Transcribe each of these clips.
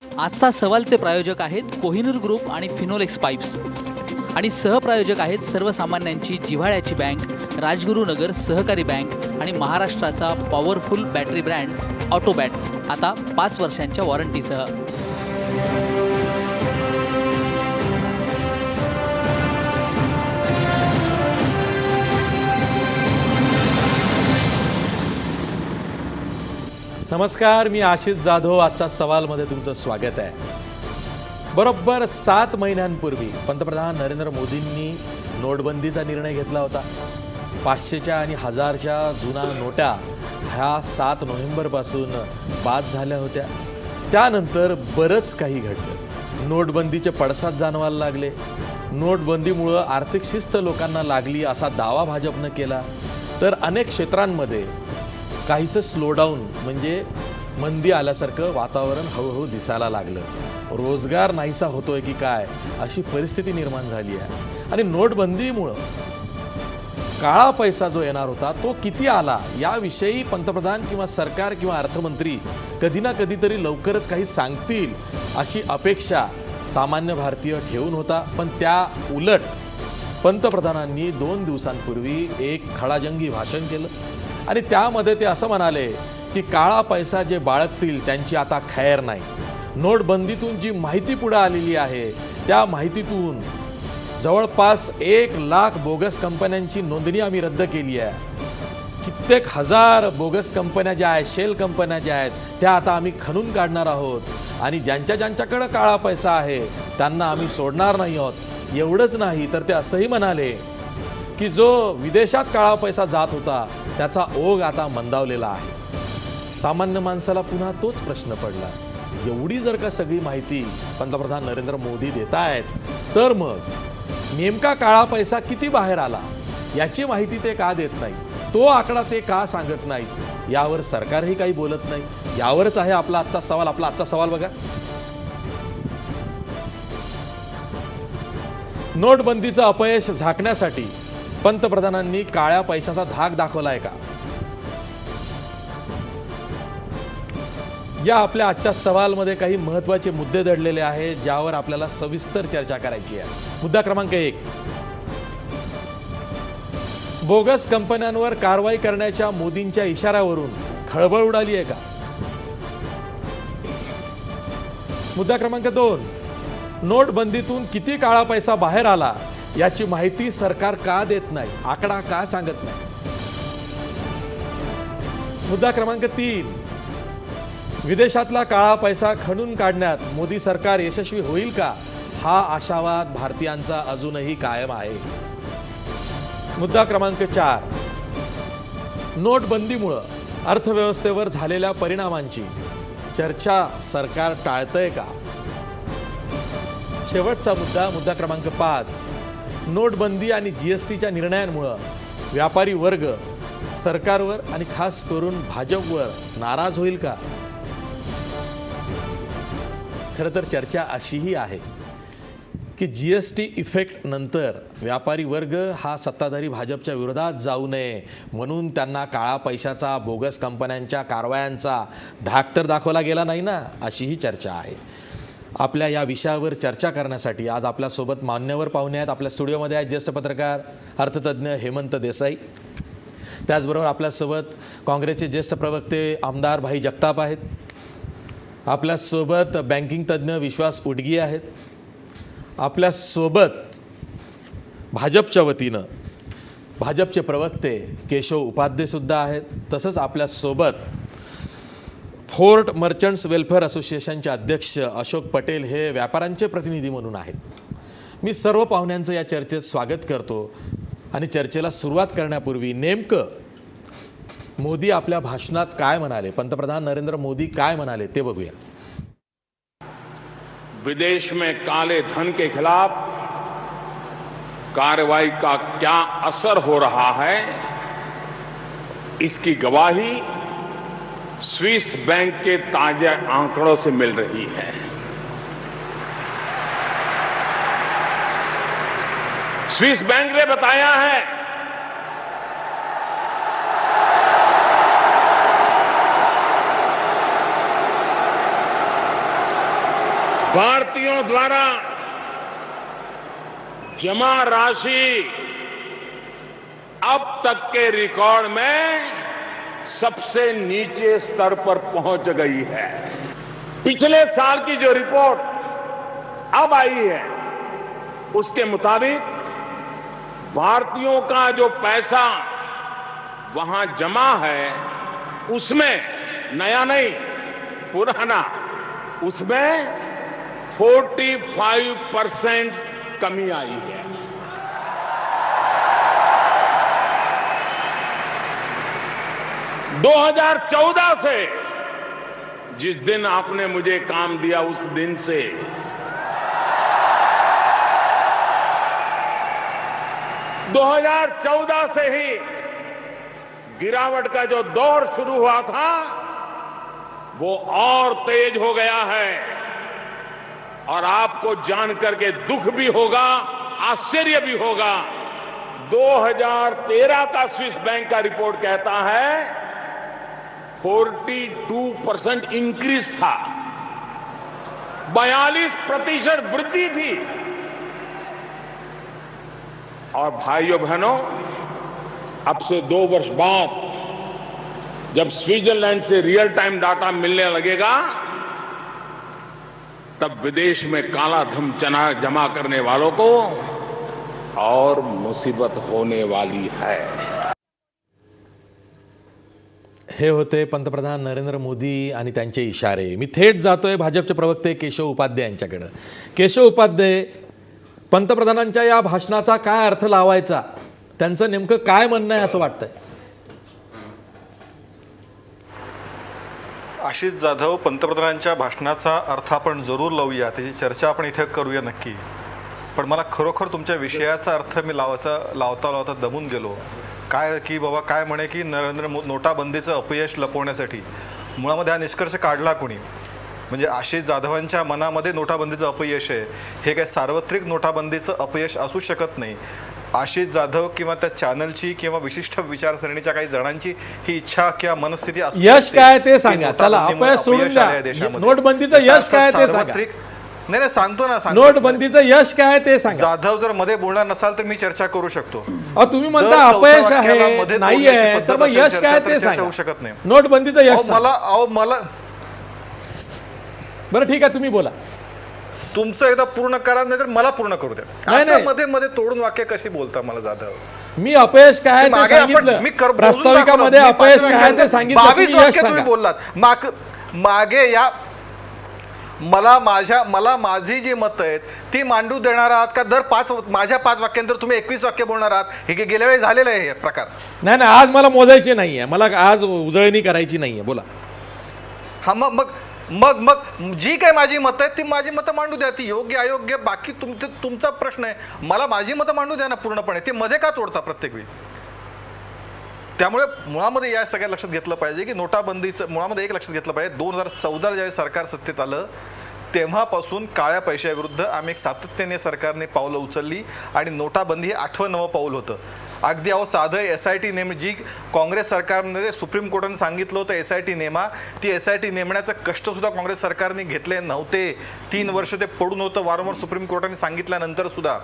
आजचा सवालचे प्रायोजक आहेत कोहिनूर ग्रुप आणि फिनोलेक्स पाईप्स आणि सहप्रायोजक आहेत सर्वसामान्यांची जिव्हाळ्याची बँक राजगुरू नगर सहकारी बँक आणि महाराष्ट्राचा पॉवरफुल बॅटरी ब्रँड ऑटोबॅट आता 5 वर्षांच्या वॉरंटीसह. नमस्कार, मी आशिष जाधव. आजचा सवालमध्ये तुमचं स्वागत आहे. बरोबर 7 महिन्यांपूर्वी पंतप्रधान नरेंद्र मोदींनी नोटबंदीचा निर्णय घेतला होता. 500च्या आणि 1000च्या जुना नोटा ह्या 7 नोव्हेंबरपासून बाद झाल्या होत्या. त्यानंतर बरंच काही घडलं. नोटबंदीचे पडसाद जाणवायला लागले. नोटबंदीमुळं आर्थिक शिस्त लोकांना लागली असा दावा भाजपनं केला. तर अनेक क्षेत्रांमध्ये काहीसं स्लोडाऊन म्हणजे मंदी आल्यासारखं वातावरण हळूहळू दिसायला लागलं. रोजगार नाहीसा होतोय की काय अशी परिस्थिती निर्माण झाली आहे. आणि नोटबंदीमुळं काळा पैसा जो येणार होता तो किती आला याविषयी पंतप्रधान किंवा सरकार किंवा अर्थमंत्री कधी ना कधीतरी लवकरच काही सांगतील अशी अपेक्षा सामान्य भारतीय ठेवून होता. पण त्या उलट पंतप्रधानांनी 2 दिवसांपूर्वी एक खडाजंगी भाषण केलं आणि त्यामध्ये ते असं म्हणाले की काळा पैसा जे बाळगतील त्यांची आता खैर नाही. नोटबंदीतून जी माहिती पुढे आलेली आहे त्या माहितीतून जवळपास 1 लाख बोगस कंपन्यांची नोंदणी आम्ही रद्द केली आहे. कित्येक हजार बोगस कंपन्या ज्या आहेत, शेल कंपन्या ज्या आहेत, त्या आता आम्ही खणून काढणार आहोत आणि ज्यांच्याकडे काळा पैसा आहे त्यांना आम्ही सोडणार नाही आहोत. एवढंच नाही तर ते असंही म्हणाले की जो विदेशात काळा पैसा जात होता त्याचा ओघ आता मंदावलेला आहे. सामान्य माणसाला पुन्हा तोच प्रश्न पडला, एवढी जर का सगळी माहिती पंतप्रधान नरेंद्र मोदी देत आहेत तर मग नेमका काळा पैसा किती बाहेर आला याची माहिती ते का देत नाही, तो आकडा ते का सांगत नाहीत, यावर सरकारही काही बोलत नाही. यावरच आहे आपला आजचा सवाल. आपला आजचा सवाल बघा. नोटबंदीचं अपयश झाकण्यासाठी पंतप्रधानांनी काळ्या पैशाचा धाक दाखवलाय का? या आपल्या आजच्या सवालमध्ये काही महत्त्वाचे मुद्दे दडलेले आहेत ज्यावर आपल्याला सविस्तर चर्चा करायची आहे. मुद्दा क्रमांक 1, बोगस कंपन्यांवर कारवाई करण्याच्या मोदींच्या इशाऱ्यावरून खळबळ उडाली आहे का? मुद्दा क्रमांक 2, नोटबंदीतून किती काळा पैसा बाहेर आला याची माहिती सरकार का देत नाही, आकडा का सांगत नाही? मुद्दा क्रमांक 3, विदेशातला काळा पैसा खणून काढण्यात मोदी सरकार यशस्वी होईल का, हा आशावाद भारतीयांचा अजूनही कायम आहे. मुद्दा क्रमांक 4, नोटबंदीमुळे अर्थव्यवस्थेवर झालेल्या परिणामांची चर्चा सरकार टाळतंय का? शेवटचा मुद्दा क्रमांक 5, नोटबंदी आणि जीएसटीच्या निर्णयांमुळे व्यापारी वर्ग सरकारवर आणि खास करून भाजपवर नाराज होईल का? खरं तर चर्चा अशीही आहे की जीएसटी इफेक्ट नंतर व्यापारी वर्ग हा सत्ताधारी भाजपच्या विरोधात जाऊ नये म्हणून त्यांना काळा पैशाचा, बोगस कंपन्यांच्या कारवायांचा धाक तर दाखवला गेला नाही ना, अशीही चर्चा आहे. आपल्या या विषयावर चर्चा करण्यासाठी आज आपल्यासोबत मान्यवर पाहुणे आहेत. आपल्या स्टुडिओमध्ये आहेत ज्येष्ठ पत्रकार अर्थतज्ञ हेमंत देसाई. त्याचबरोबर आपल्यासोबत काँग्रेसचे ज्येष्ठ प्रवक्ते आमदार भाई जगताप आहेत. आपल्यासोबत बँकिंग तज्ज्ञ विश्वास उडगी आहेत. आपल्यासोबत भाजपच्या वतीनं भाजपचे प्रवक्ते केशव उपाध्येसुद्धा आहेत. तसंच आपल्यासोबत फोर्ट मर्चंट्स वेलफेअर असोसिएशनचे अध्यक्ष अशोक पटेल हे व्यापाऱ्यांचे प्रतिनिधी म्हणून आहेत. मी सर्व पाहुण्यांचं या चर्चेत स्वागत करतो आणि चर्चेला सुरुवात करण्यापूर्वी नेमकं मोदी आपल्या भाषणात काय म्हणाले, पंतप्रधान नरेंद्र मोदी काय म्हणाले ते बघूया. विदेश में काले धन के खिलाफ कार्रवाई का क्या असर हो रहा है, इसकी गवाही स्विस बैंक के ताजे आंकड़ों से मिल रही है. स्विस बैंक ने बताया है भारतीयों द्वारा जमा राशि अब तक के रिकॉर्ड में सबसे नीचे स्तर पर पहुंच गई है। पिछले साल की जो रिपोर्ट अब आई है उसके मुताबिक भारतीयों का जो पैसा वहां जमा है उसमें नया नहीं पुराना उसमें 45% कमी आई है। दो 2014 से जिस दिन आपने मुझे काम दिया उस दिन से 2014 से ही गिरावट का जो दौर शुरू हुआ था वो और तेज हो गया है और आपको जानकर के दुख भी होगा, आश्चर्य भी होगा। 2013 का स्विस बैंक का रिपोर्ट कहता है 42% इंक्रीज था, 42% वृद्धि थी। और भाइयों बहनों, अब से 2 वर्ष बाद जब स्विट्जरलैंड से रियल टाइम डाटा मिलने लगेगा तब विदेश में काला धन जमा करने वालों को और मुसीबत होने वाली है। हे होते पंतप्रधान नरेंद्र मोदी आणि त्यांचे इशारे। मी थेट जातोय भाजपचे प्रवक्ते केशव उपाध्ये यांच्याकडे। केशव उपाध्ये, पंतप्रधानांच्या या भाषणाचा काय अर्थ लावायचा, त्यांचं नेमकं काय म्हणणं आहे असं वाटतंय? आशिष जाधव, पंतप्रधानांच्या भाषणाचा अर्थ आपण जरूर लावूया, त्याची चर्चा आपण इथे करूया नक्की। पण मला खरोखर तुमच्या विषयाचा अर्थ मी लावता दमून गेलो। काय की बाबा काय म्हणे की नोटाबंदीचं अपयश लपवण्यासाठी मुळामध्ये हा निष्कर्ष काढला कोणी? म्हणजे आशिष जाधवांच्या मनामध्ये नोटाबंदीचं अपयश आहे, हे काय सार्वत्रिक नोटाबंदीचं अपयश असू शकत नाही। आशिष जाधव किंवा त्या चॅनलची किंवा विशिष्ट विचारसरणीच्या काही जणांची ही इच्छा किंवा मनस्थिती असू यश शकते काय ते की सांगा। चला अपयश सोडून अपयश आलंय द्या, देशामध्ये। नोटबंदीचं यश काय ते सांगा। नाही सांगतो ना, नोटबंदीचं यश काय ते सांगा। जाधव जर मध्ये बोलणार नसाल तर मी चर्चा करू शकतो। तुम्ही म्हणता अपयश आहे, नाही आहे, तर मग यश काय ते सांगा। होऊ शकत नाही नोटबंदीचं यश मला बरं ठीक आहे, तुम्ही बोला। तुमचं एकदा पूर्ण करा, नाही तर मला पूर्ण करू द्या। असं मध्ये मध्ये तोडून वाक्य कशी बोलता मला जाधव? मी अपयश काय ते सांगितलं, प्रास्ताविकामध्ये अपयश काय ते सांगितलं, 22 वाक्य तुम्ही बोललात मागे। या मला माझी जी मतं आहेत ती मांडू देणार आहात का? दर माझ्या 5 वाक्यांतर तुम्ही 21 वाक्य बोलणार आहात? हे गेल्या वेळी झालेलं आहे प्रकार। नाही आज मला मोजायची नाहीये, मला आज उजळणी करायची नाहीये, बोला। हा मग जी काय माझी मतं आहेत ती माझी मतं मांडू द्या, ती योग्य अयोग्य बाकी तुमचा प्रश्न आहे। मला माझी मतं मांडू द्या ना पूर्णपणे, ते मध्ये का तोडता प्रत्येक वेळी? त्यामुळे मुळामध्ये या सगळ्या लक्षात घेतलं पाहिजे की नोटाबंदीचं मुळामध्ये एक लक्षात घेतलं पाहिजे, 2014 ज्यावेळी सरकार सत्तेत आलं तेव्हापासून काळ्या पैशाविरुद्ध आम्ही एक सातत्याने सरकारने पावलं उचलली आणि नोटाबंदी हे 8वं 9वं पाऊल होतं। अगदी साधं SIT नेम जी काँग्रेस सरकारने सुप्रीम कोर्टाने सांगितलं होतं SIT नेमा, ती SIT नेमण्याचं कष्टसुद्धा काँग्रेस सरकारने घेतले नव्हते। 3 वर्ष ते पडून होतं वारंवार सुप्रीम कोर्टाने सांगितल्यानंतर सुद्धा,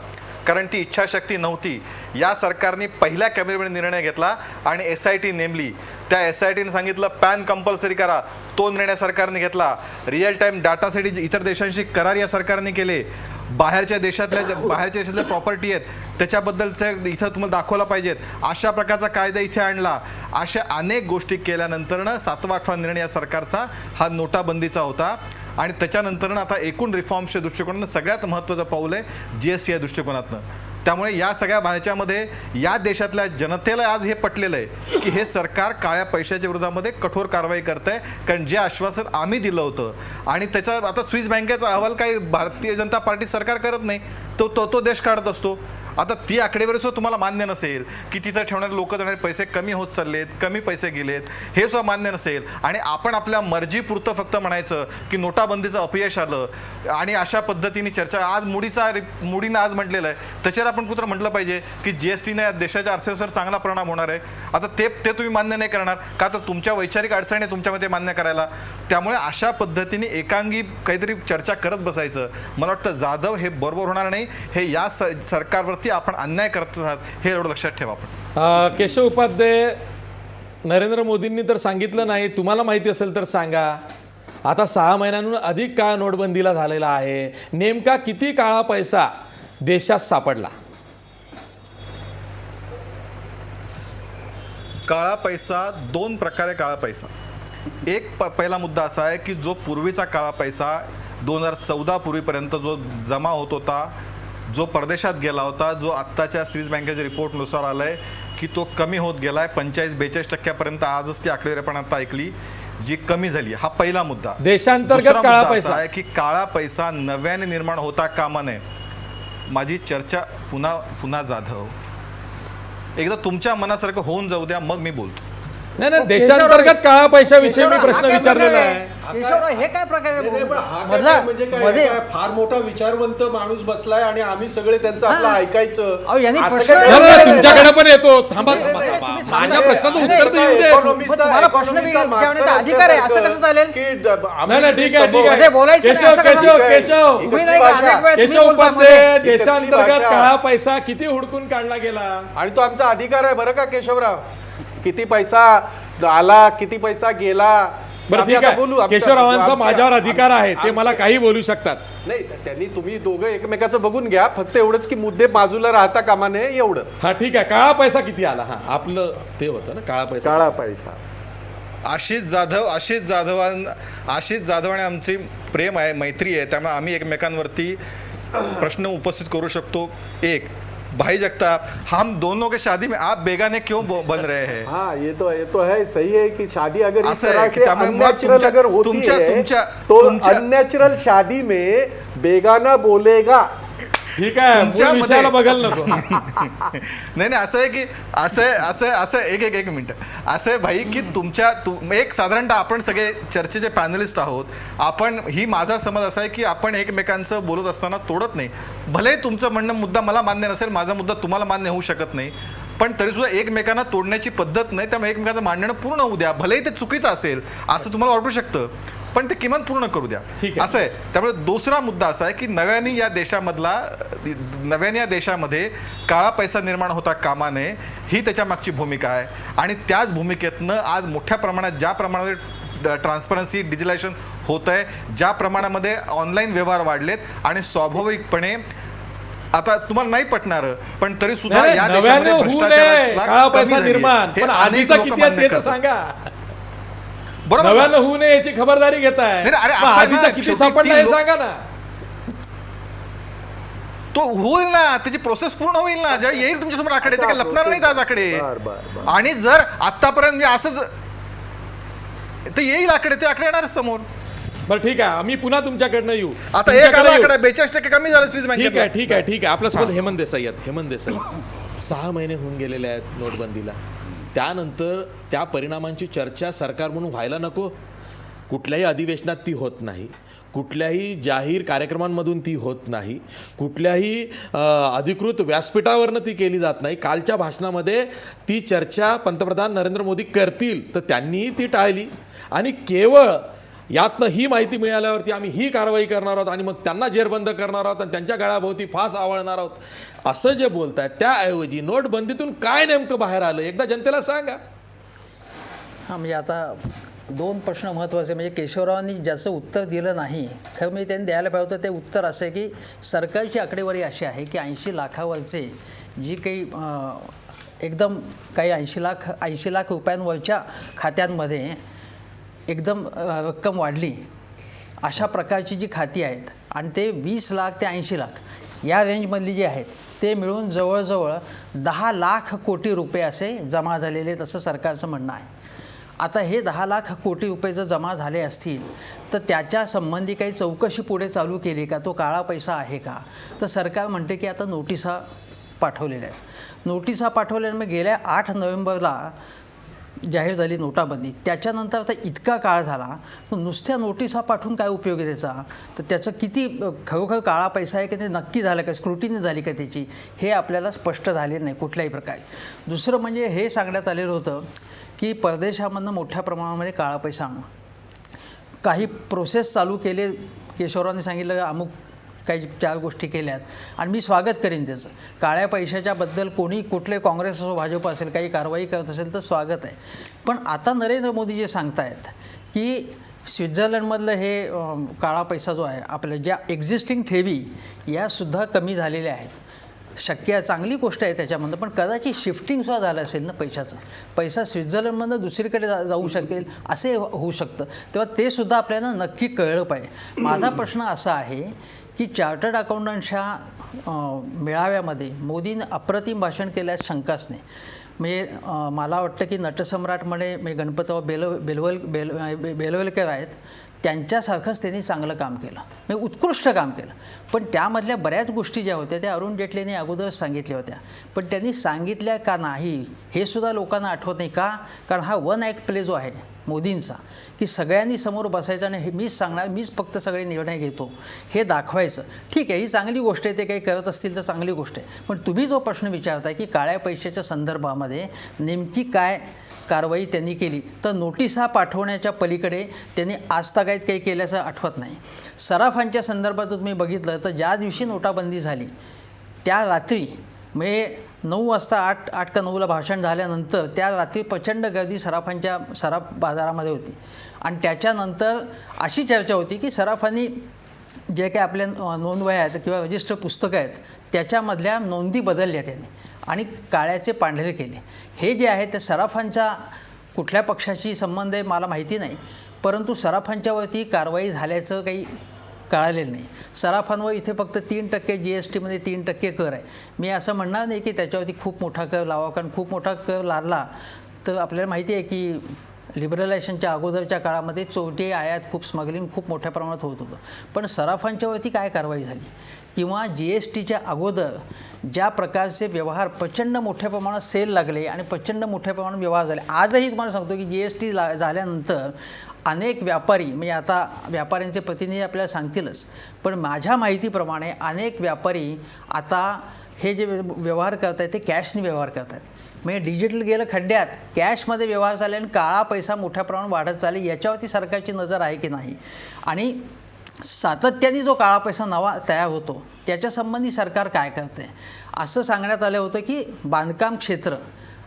कारण ती इच्छाशक्ती नव्हती। या सरकारने पहिल्या कॅबिनेटमध्ये निर्णय घेतला आणि SIT नेमली। त्या SITने सांगितलं पॅन कंपल्सरी करा, तो निर्णय सरकारने घेतला। रिअल टाइम डाटासाठी इतर देशांशी करार या सरकारने केले। बाहेरच्या देशातल्या प्रॉपर्टी आहेत त्याच्याबद्दलचं इथं तुम्हाला दाखवला पाहिजेत, अशा प्रकारचा कायदा इथे आणला। अशा अनेक गोष्टी केल्यानंतरनं 7वा 8वा निर्णय या सरकारचा हा नोटाबंदीचा होता। आणि त्याच्यानंतरनं आता एकूण रिफॉर्म्सच्या दृष्टिकोनातून सगळ्यात महत्त्वाचं पाऊल आहे GST या दृष्टिकोनातनं। त्यामुळे या सगळ्या भाषेमध्ये या देशातल्या जनतेला आज हे पटलेलं आहे की हे सरकार काळ्या पैशाच्या विरोधामध्ये कठोर कारवाई करत आहे, कारण जे आश्वासन आम्ही दिलं होतं आणि त्याचा आता स्विस बँकेचा अहवाल काही भारतीय जनता पार्टी सरकार करत नाही, तो देश काढत असतो। आता ती आकडेवारी सुद्धा तुम्हाला मान्य नसेल की तिथं ठेवणारे लोक जाणारे पैसे कमी होत चाललेत, कमी पैसे गेलेत, हे सुद्धा मान्य नसेल आणि आपण आपल्या मर्जीपुरतं फक्त म्हणायचं की नोटाबंदीचं अपयश आलं आणि अशा पद्धतीने चर्चा। आज मोदीनं आज म्हटलेलं आहे, त्याच्यावर आपण कुठं म्हटलं पाहिजे की GSTने देशाच्या अर्थव्यवस्थेवर चांगला परिणाम होणार आहे। आता ते तुम्ही मान्य नाही करणार का? तर तुमच्या वैचारिक अडचणी तुमच्यामध्ये मान्य करायला त्यामुळे अशा पद्धतीने एकांगी काहीतरी चर्चा करत बसायचं मला वाटतं जाधव हे बरोबर होणार नाही. हे या सरकारवरती आपण अन्याय करत आहात हे एवढं लक्षात ठेवा आपण. केशव उपाध्याय, नरेंद्र मोदींनी तर सांगितलं नाही, तुम्हाला माहिती असेल तर सांगा. आता 6 महिन्यांहून अधिक काळ नोटबंदीला झालेला आहे. नेमका किती काळा पैसा देशात सापडला? काळा पैसा 2 प्रकारे काळा पैसा. एक पहिला मुद्दा असा आहे की जो पूर्वीचा काळा पैसा 2014 पूर्वीपर्यंत जो जमा होत होता, जो परदेशात गेला होता, जो आत्ताच्या स्विस बँकेच्या रिपोर्टनुसार आलाय की तो कमी होत गेलाय 45-42% आजच ती आकडेवारी आपण आता ऐकली जी कमी झाली. हा पहिला मुद्दा. देशांतर्गत दुसरा काळा मुद्दा पैसा असा आहे की काळा पैसा नव्याने निर्माण होता कामा नये. माझी चर्चा पुन्हा जाधव, एकदा तुमच्या मनासारखं होऊन जाऊ द्या, मग मी बोलतो. नाही, देशांतर्गत काळा पैशाविषयी मी केशवराव, प्रश्न हा काय विचारलेला प्रकार आहे. केशवराव, हे काय प्रकार नाही, नाही, पण हा काय मधला काय म्हणजे काय मध्ये काय फार मोठा विचारवंत माणूस बसलाय आणि आम्ही सगळे त्यांचं आपलं हा. ऐकायचं. अहो, यांनी असं प्रश्न- काय नाही, नाही, नाही, नाही, तुमच्याकडे पण येतो. थांबा नाही, थांबा नाही, थांबा. तुम्ही माझ्या सांगा. प्रश्नाचं नाही, उत्तर तर नाही, येऊ दे. इकॉनॉमीचा- तुम्हाला प्रश्न इकॉनॉमीचा विचारण्याचा मास्टर अधिकार आहे, असं कसं चालेल? की नाही नाही, ठीक आहे ठीक मध्ये आहे. बोलायचं नाही, केशव असं कसं? केशव ठीक आहे. केशव तुम्ही नाही का अनेक वेळा तुम्ही केशव बोलता उपाध्याय, मध्ये. ही कसली देशांतर्गत भाषा? काळा पैसा किती हुडकून काढला गेला? आणि तो आमचा अधिकार आहे बरं का केशवराव. किती पैसा आला, किती पैसा गेला, बरं आम्ही ठीक आता आहे. बोलू. आमच्या- केशवरावांचा आमच्या- माझ्यावर अधिकार आहे, ते मला आमच्या- काही बोलू शकतात. नाही त्यांनी तुम्ही दोघं एकमेकाचं बघून घ्या, फक्त एवढंच की मुद्दे बाजूला राहता कामा नये एवढं. हा ठीक आहे. काळा पैसा किती आला? हा आपलं ते होतं ना काळा पैसा. काळा पैसा आशिष जाधव आणि आमची प्रेम आहे, मैत्री आहे, त्यामुळे आम्ही एकमेकांवरती प्रश्न उपस्थित करू शकतो. एक, भाई जगताप, हम दोनों के शादी में आप बेगाने क्यों बन रहे हैं? हाँ ये तो है, सही है कि शादी अगर इस असं आहे तरह की के त्यामुळे मुळात अननेचुरल तुमच्या- अगर होती तुमच्या- है तुमच्या- तो तुमच्या- अननेचुरल शादी में बेगाना बोलेगा. ठीक आहे, तुमच्या मूळ विषयाला मध्ये- बघायला नको. नाही असं आहे की असं एक मिनिट असं आहे भाई की एक साधारणतः आपण सगळे चर्चेचे पॅनलिस्ट आहोत. आपण ही माझा समज असा आहे की आपण एकमेकांचं बोलत असताना तोडत नाही. भले तुमचं म्हणणं मुद्दा मला मान्य नसेल, माझा मुद्दा तुम्हाला मान्य होऊ शकत नाही, पण तरीसुद्धा एकमेकांना तोडण्याची पद्धत नाही. त्यामुळे एकमेकांचं मांडणं पूर्ण होऊ द्या. भलेही ते चुकीचं असेल असं तुम्हाला वाटू शकतं, पण ते किमान पूर्ण करू द्या. ठीक आहे. असं आहे. त्यामुळे दुसरा मुद्दा असा आहे की नव्याने या देशामध्ये काळा पैसा निर्माण होता कामा नये, ही त्याच्या मागची भूमिका आहे. आणि त्याच भूमिकेतनं आज मोठ्या प्रमाणात ज्या प्रमाणामध्ये ट्रान्सपरन्सी डिजिटलायझेशन होत आहे, ज्या प्रमाणामध्ये ऑनलाईन व्यवहार वाढलेत आणि स्वाभाविकपणे आता तुम्हाला नाही पटणार, पण तरी सुद्धा नाही, या नव्याने देशामध्ये होऊ नये भ्रष्टाचाराला काळा कमी पैसा झाली आहे. निर्माण, हे पण अनेक आधीचा लोक किती मान्य आहे ते तर करतात. सांगा. बरोबर ना? नव्यानं होऊ नये याची खबरदारी घेताय. नाही, अरे मग असं आहे आधीचा ना, किती शेवटी सापडला ती हे लोक- सांगा ना. तो होईल ना, त्याची प्रोसेस पूर्ण होईल ना, जेव्हा येईल तुमच्यासमोर आकडे, ते काय लपणार नाही आज आकडे. बर. आणि जर आतापर्यंत मी असंच ते येईल आकडे, ते आकडे येणार समोर. बरं ठीक आहे, आम्ही पुन्हा तुमच्याकडनं येऊ. आता एक तुमच्याकडे आला येऊ. आकडा 42% कमी झालं स्विस ठीक आहे बँकेत. ठीक आहे ठीक आहे. आपल्यासोबत हेमंत देसाई आहेत. हेमंत देसाई, 6 महिने होऊन गेलेले आहेत नोटबंदीला. त्यानंतर त्या परिणामांची चर्चा सरकार म्हणून व्हायला नको? कुठल्याही अधिवेशनात ती होत नाही, कुठल्याही जाहीर कार्यक्रमांमधून ती होत नाही, कुठल्याही अधिकृत व्यासपीठावरनं ती केली जात नाही. कालच्या भाषणामध्ये ती चर्चा पंतप्रधान नरेंद्र मोदी करतील तर त्यांनीही ती टाळली. आणि केवळ यातनं ही माहिती मिळाल्यावरती आम्ही ही कारवाई करणार आहोत आणि मग त्यांना जेरबंद करणार आहोत आणि त्यांच्या गळ्याभोवती फास आवळणार आहोत, असं जे बोलतायत, त्याऐवजी नोटबंदीतून काय नेमकं बाहेर आलं एकदा जनतेला सांगा. हां, म्हणजे आता 2 प्रश्न महत्त्वाचे. म्हणजे केशवरावांनी ज्याचं उत्तर दिलं नाही, खरं म्हणजे त्यांनी द्यायला पाहिजे होतं. ते उत्तर असं आहे की सरकारची आकडेवारी अशी आहे की 80 लाखावरचे जी काही एकदम काही 80 लाख रुपयांवरच्या खात्यांमध्ये एकदम रक्कम वाढली, अशा प्रकारची जी खाती आहेत आणि ते 20 लाख ते 80 लाख या रेंजमधली जी आहेत, ते मिळून जवळजवळ 10 लाख कोटी रुपये असे जमा झालेले आहेत, असं सरकारचं म्हणणं आहे. आता हे 10 लाख कोटी रुपये जर जमा झाले असतील तर त्याच्या संबंधी काही चौकशी पुढे चालू केली का? तो काळा पैसा आहे का? तर सरकार म्हणते की आता नोटिसा पाठवलेल्या आहेत. नोटिसा पाठवल्याने मग गेल्या 8 नोव्हेंबरला जाहीर झाली नोटाबंदी. त्याच्यानंतर आता इतका काळ झाला, तर नुसत्या नोटिसा पाठवून काय उपयोग आहे त्याचा? तर त्याचं किती खरोखर काळा पैसा आहे की ते नक्की झालं का, स्क्रुटिनी झाली का त्याची, हे आपल्याला स्पष्ट झाले नाही कुठल्याही प्रकारे. दुसरं म्हणजे हे सांगण्यात आलेलं होतं की परदेशामधनं मोठ्या प्रमाणामध्ये काळा पैसा आणणं. काही प्रोसेस चालू केले. केशवरावांनी सांगितलं अमुक काही 4 गोष्टी केल्यात आणि मी स्वागत करीन त्याचं. काळ्या पैशाच्याबद्दल कोणी कुठले काँग्रेस असो भाजप असेल काही कारवाई करत असेल तर स्वागत आहे. पण आता नरेंद्र मोदी जे सांगतायत की स्वित्झर्लंडमधलं हे काळा पैसा जो आहे आपल्या ज्या एक्झिस्टिंग ठेवी यासुद्धा कमी झालेल्या आहेत. शक्य आहे, चांगली गोष्ट आहे त्याच्यामधनं, पण कदाचित शिफ्टिंगसुद्धा झालं असेल ना पैशाचं. पैसा स्वित्झर्लंडमधनं दुसरीकडे जाऊ शकेल असे होऊ शकतं. तेव्हा ते सुद्धा आपल्याला नक्की कळलं पाहिजे. माझा प्रश्न असा आहे की चार्टर्ड अकाउंटंटच्या मेळाव्यामध्ये मोदींनी अप्रतिम भाषण केल्यास शंकाच नाही. म्हणजे मला वाटतं की नटसम्राटमध्ये म्हणजे गणपतराव बेलवलकर आहेत त्यांच्यासारखंच त्यांनी चांगलं काम केलं, म्हणजे उत्कृष्ट काम केलं. पण त्यामधल्या बऱ्याच गोष्टी ज्या होत्या त्या अरुण जेटलीने अगोदरच सांगितल्या होत्या, पण त्यांनी सांगितल्या का नाही हे सुद्धा लोकांना आठवत नाही. का? कारण हा वन ॲक्ट प्ले जो आहे मोदींचा की सगळ्यांनी समोर बसायचं आणि हे मीच सांगणार, मीच फक्त सगळे निर्णय घेतो हे दाखवायचं. ठीक आहे, ही चांगली गोष्ट आहे, ते काही करत असतील तर चांगली गोष्ट आहे. पण तुम्ही जो प्रश्न विचारताय की काळ्या पैशाच्या संदर्भामध्ये नेमकी काय कारवाई त्यांनी केली, तर नोटिसा पाठवण्याच्या पलीकडे त्यांनी आजतागायत काही केल्याचं आठवत नाही. सराफांच्या संदर्भात जर तुम्ही बघितलं तर ज्या दिवशी नोटाबंदी झाली त्या रात्री म्हणजे 9 वाजता 8 का 9ला भाषण झाल्यानंतर त्या रात्री प्रचंड गर्दी सराफ बाजारामध्ये होती. आणि त्याच्यानंतर अशी चर्चा होती की सराफांनी जे काही आपल्या नोंदवह्या आहेत किंवा रजिस्टर पुस्तकं आहेत त्याच्यामधल्या नोंदी बदलल्या त्यांनी आणि काळ्याचे पांढरे केले. हे जे आहे ते सराफांचा कुठल्या पक्षाशी संबंध आहे मला माहिती नाही, परंतु सराफांच्यावरती कारवाई झाल्याचं काही कळालेलं नाही. सराफांवर इथे फक्त 3% GSTमध्ये 3% कर आहे. मी असं म्हणणार नाही की त्याच्यावरती खूप मोठा कर लावा, कारण खूप मोठा कर लादला तर आपल्याला माहिती आहे की लिबरलायझेशनच्या अगोदरच्या काळामध्ये चोरटी आयात खूप स्मगलिंग खूप मोठ्या प्रमाणात होत होतं. पण सराफांच्यावरती काय कारवाई झाली किंवा GSTच्या अगोदर ज्या प्रकारचे व्यवहार प्रचंड मोठ्या प्रमाणात सेल लागले आणि प्रचंड मोठ्या प्रमाणात व्यवहार झाले. आजही तुम्हाला सांगतो की GST झाल्यानंतर अनेक व्यापारी म्हणजे आता व्यापाऱ्यांचे प्रतिनिधी आपल्याला सांगतीलच, पण माझ्या माहितीप्रमाणे अनेक व्यापारी आता हे जे व्यवहार करत आहेत ते कॅशने व्यवहार करत आहेत. म्हणजे डिजिटल गेलं खड्ड्यात, कॅशमध्ये व्यवहार झाले आणि काळा पैसा मोठ्या प्रमाणात वाढत चालले. याच्यावरती सरकारची नजर आहे की नाही आणि सातत्याने जो काळा पैसा नवा तयार होतो त्याच्यासंबंधी सरकार काय करते. असं सांगण्यात आलं होतं की बांधकाम क्षेत्र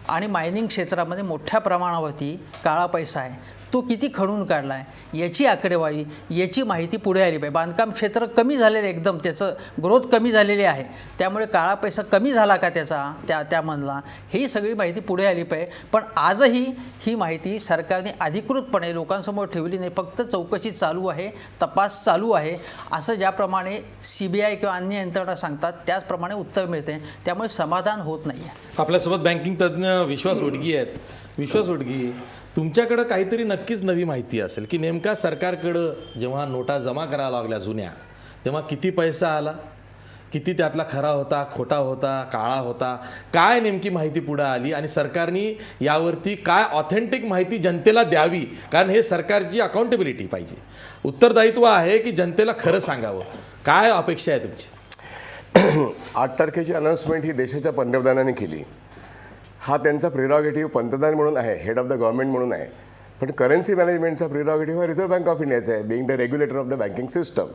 आणि मायनिंग क्षेत्रामध्ये मोठ्या प्रमाणावरती काळा पैसा आहे, तो किती खणून काढला आहे याची आकडेवारी याची माहिती पुढे आली पाहिजे. बांधकाम क्षेत्र कमी झालेलं एकदम त्याचं ग्रोथ कमी झालेली आहे, त्यामुळे काळा पैसा कमी झाला का त्यामधला ही सगळी माहिती पुढे आली पाहिजे. पण आजही ही माहिती सरकारने अधिकृतपणे लोकांसमोर ठेवली नाही. फक्त चौकशी चालू आहे, तपास चालू आहे असं ज्याप्रमाणे CBI किंवा अन्य यंत्रणा सांगतात त्याचप्रमाणे उत्तर मिळते. त्यामुळे समाधान होत नाही आहे. आपल्यासोबत बँकिंग तज्ज्ञ विश्वास उडगी आहेत. विश्वास उडगी, तुमच्याकडं काहीतरी नक्कीच नवी माहिती असेल की नेमका सरकारकडं जेव्हा नोटा जमा करायला लागल्या जुन्या तेव्हा किती पैसा आला, किती त्यातला खरा होता, खोटा होता, काळा होता, काय नेमकी माहिती पुढे आली आणि सरकारने यावरती काय ऑथेंटिक माहिती जनतेला द्यावी. कारण हे सरकारची अकाउंटेबिलिटी पाहिजे, उत्तरदायित्व आहे की जनतेला खरं सांगावं. काय अपेक्षा आहे तुमची? 8 तारखेची अनाऊन्समेंट ही देशाच्या पंतप्रधानांनी केली. हा त्यांचा प्रिरॉगेटिव्ह पंतप्रधान म्हणून आहे, हेड ऑफ द गव्हर्नमेंट म्हणून आहे. पण करन्सी मॅनेजमेंटचा प्रिरॉगेटिव्ह हा रिझर्व्ह बँक ऑफ इंडियाचा आहे, being the regulator of the banking system.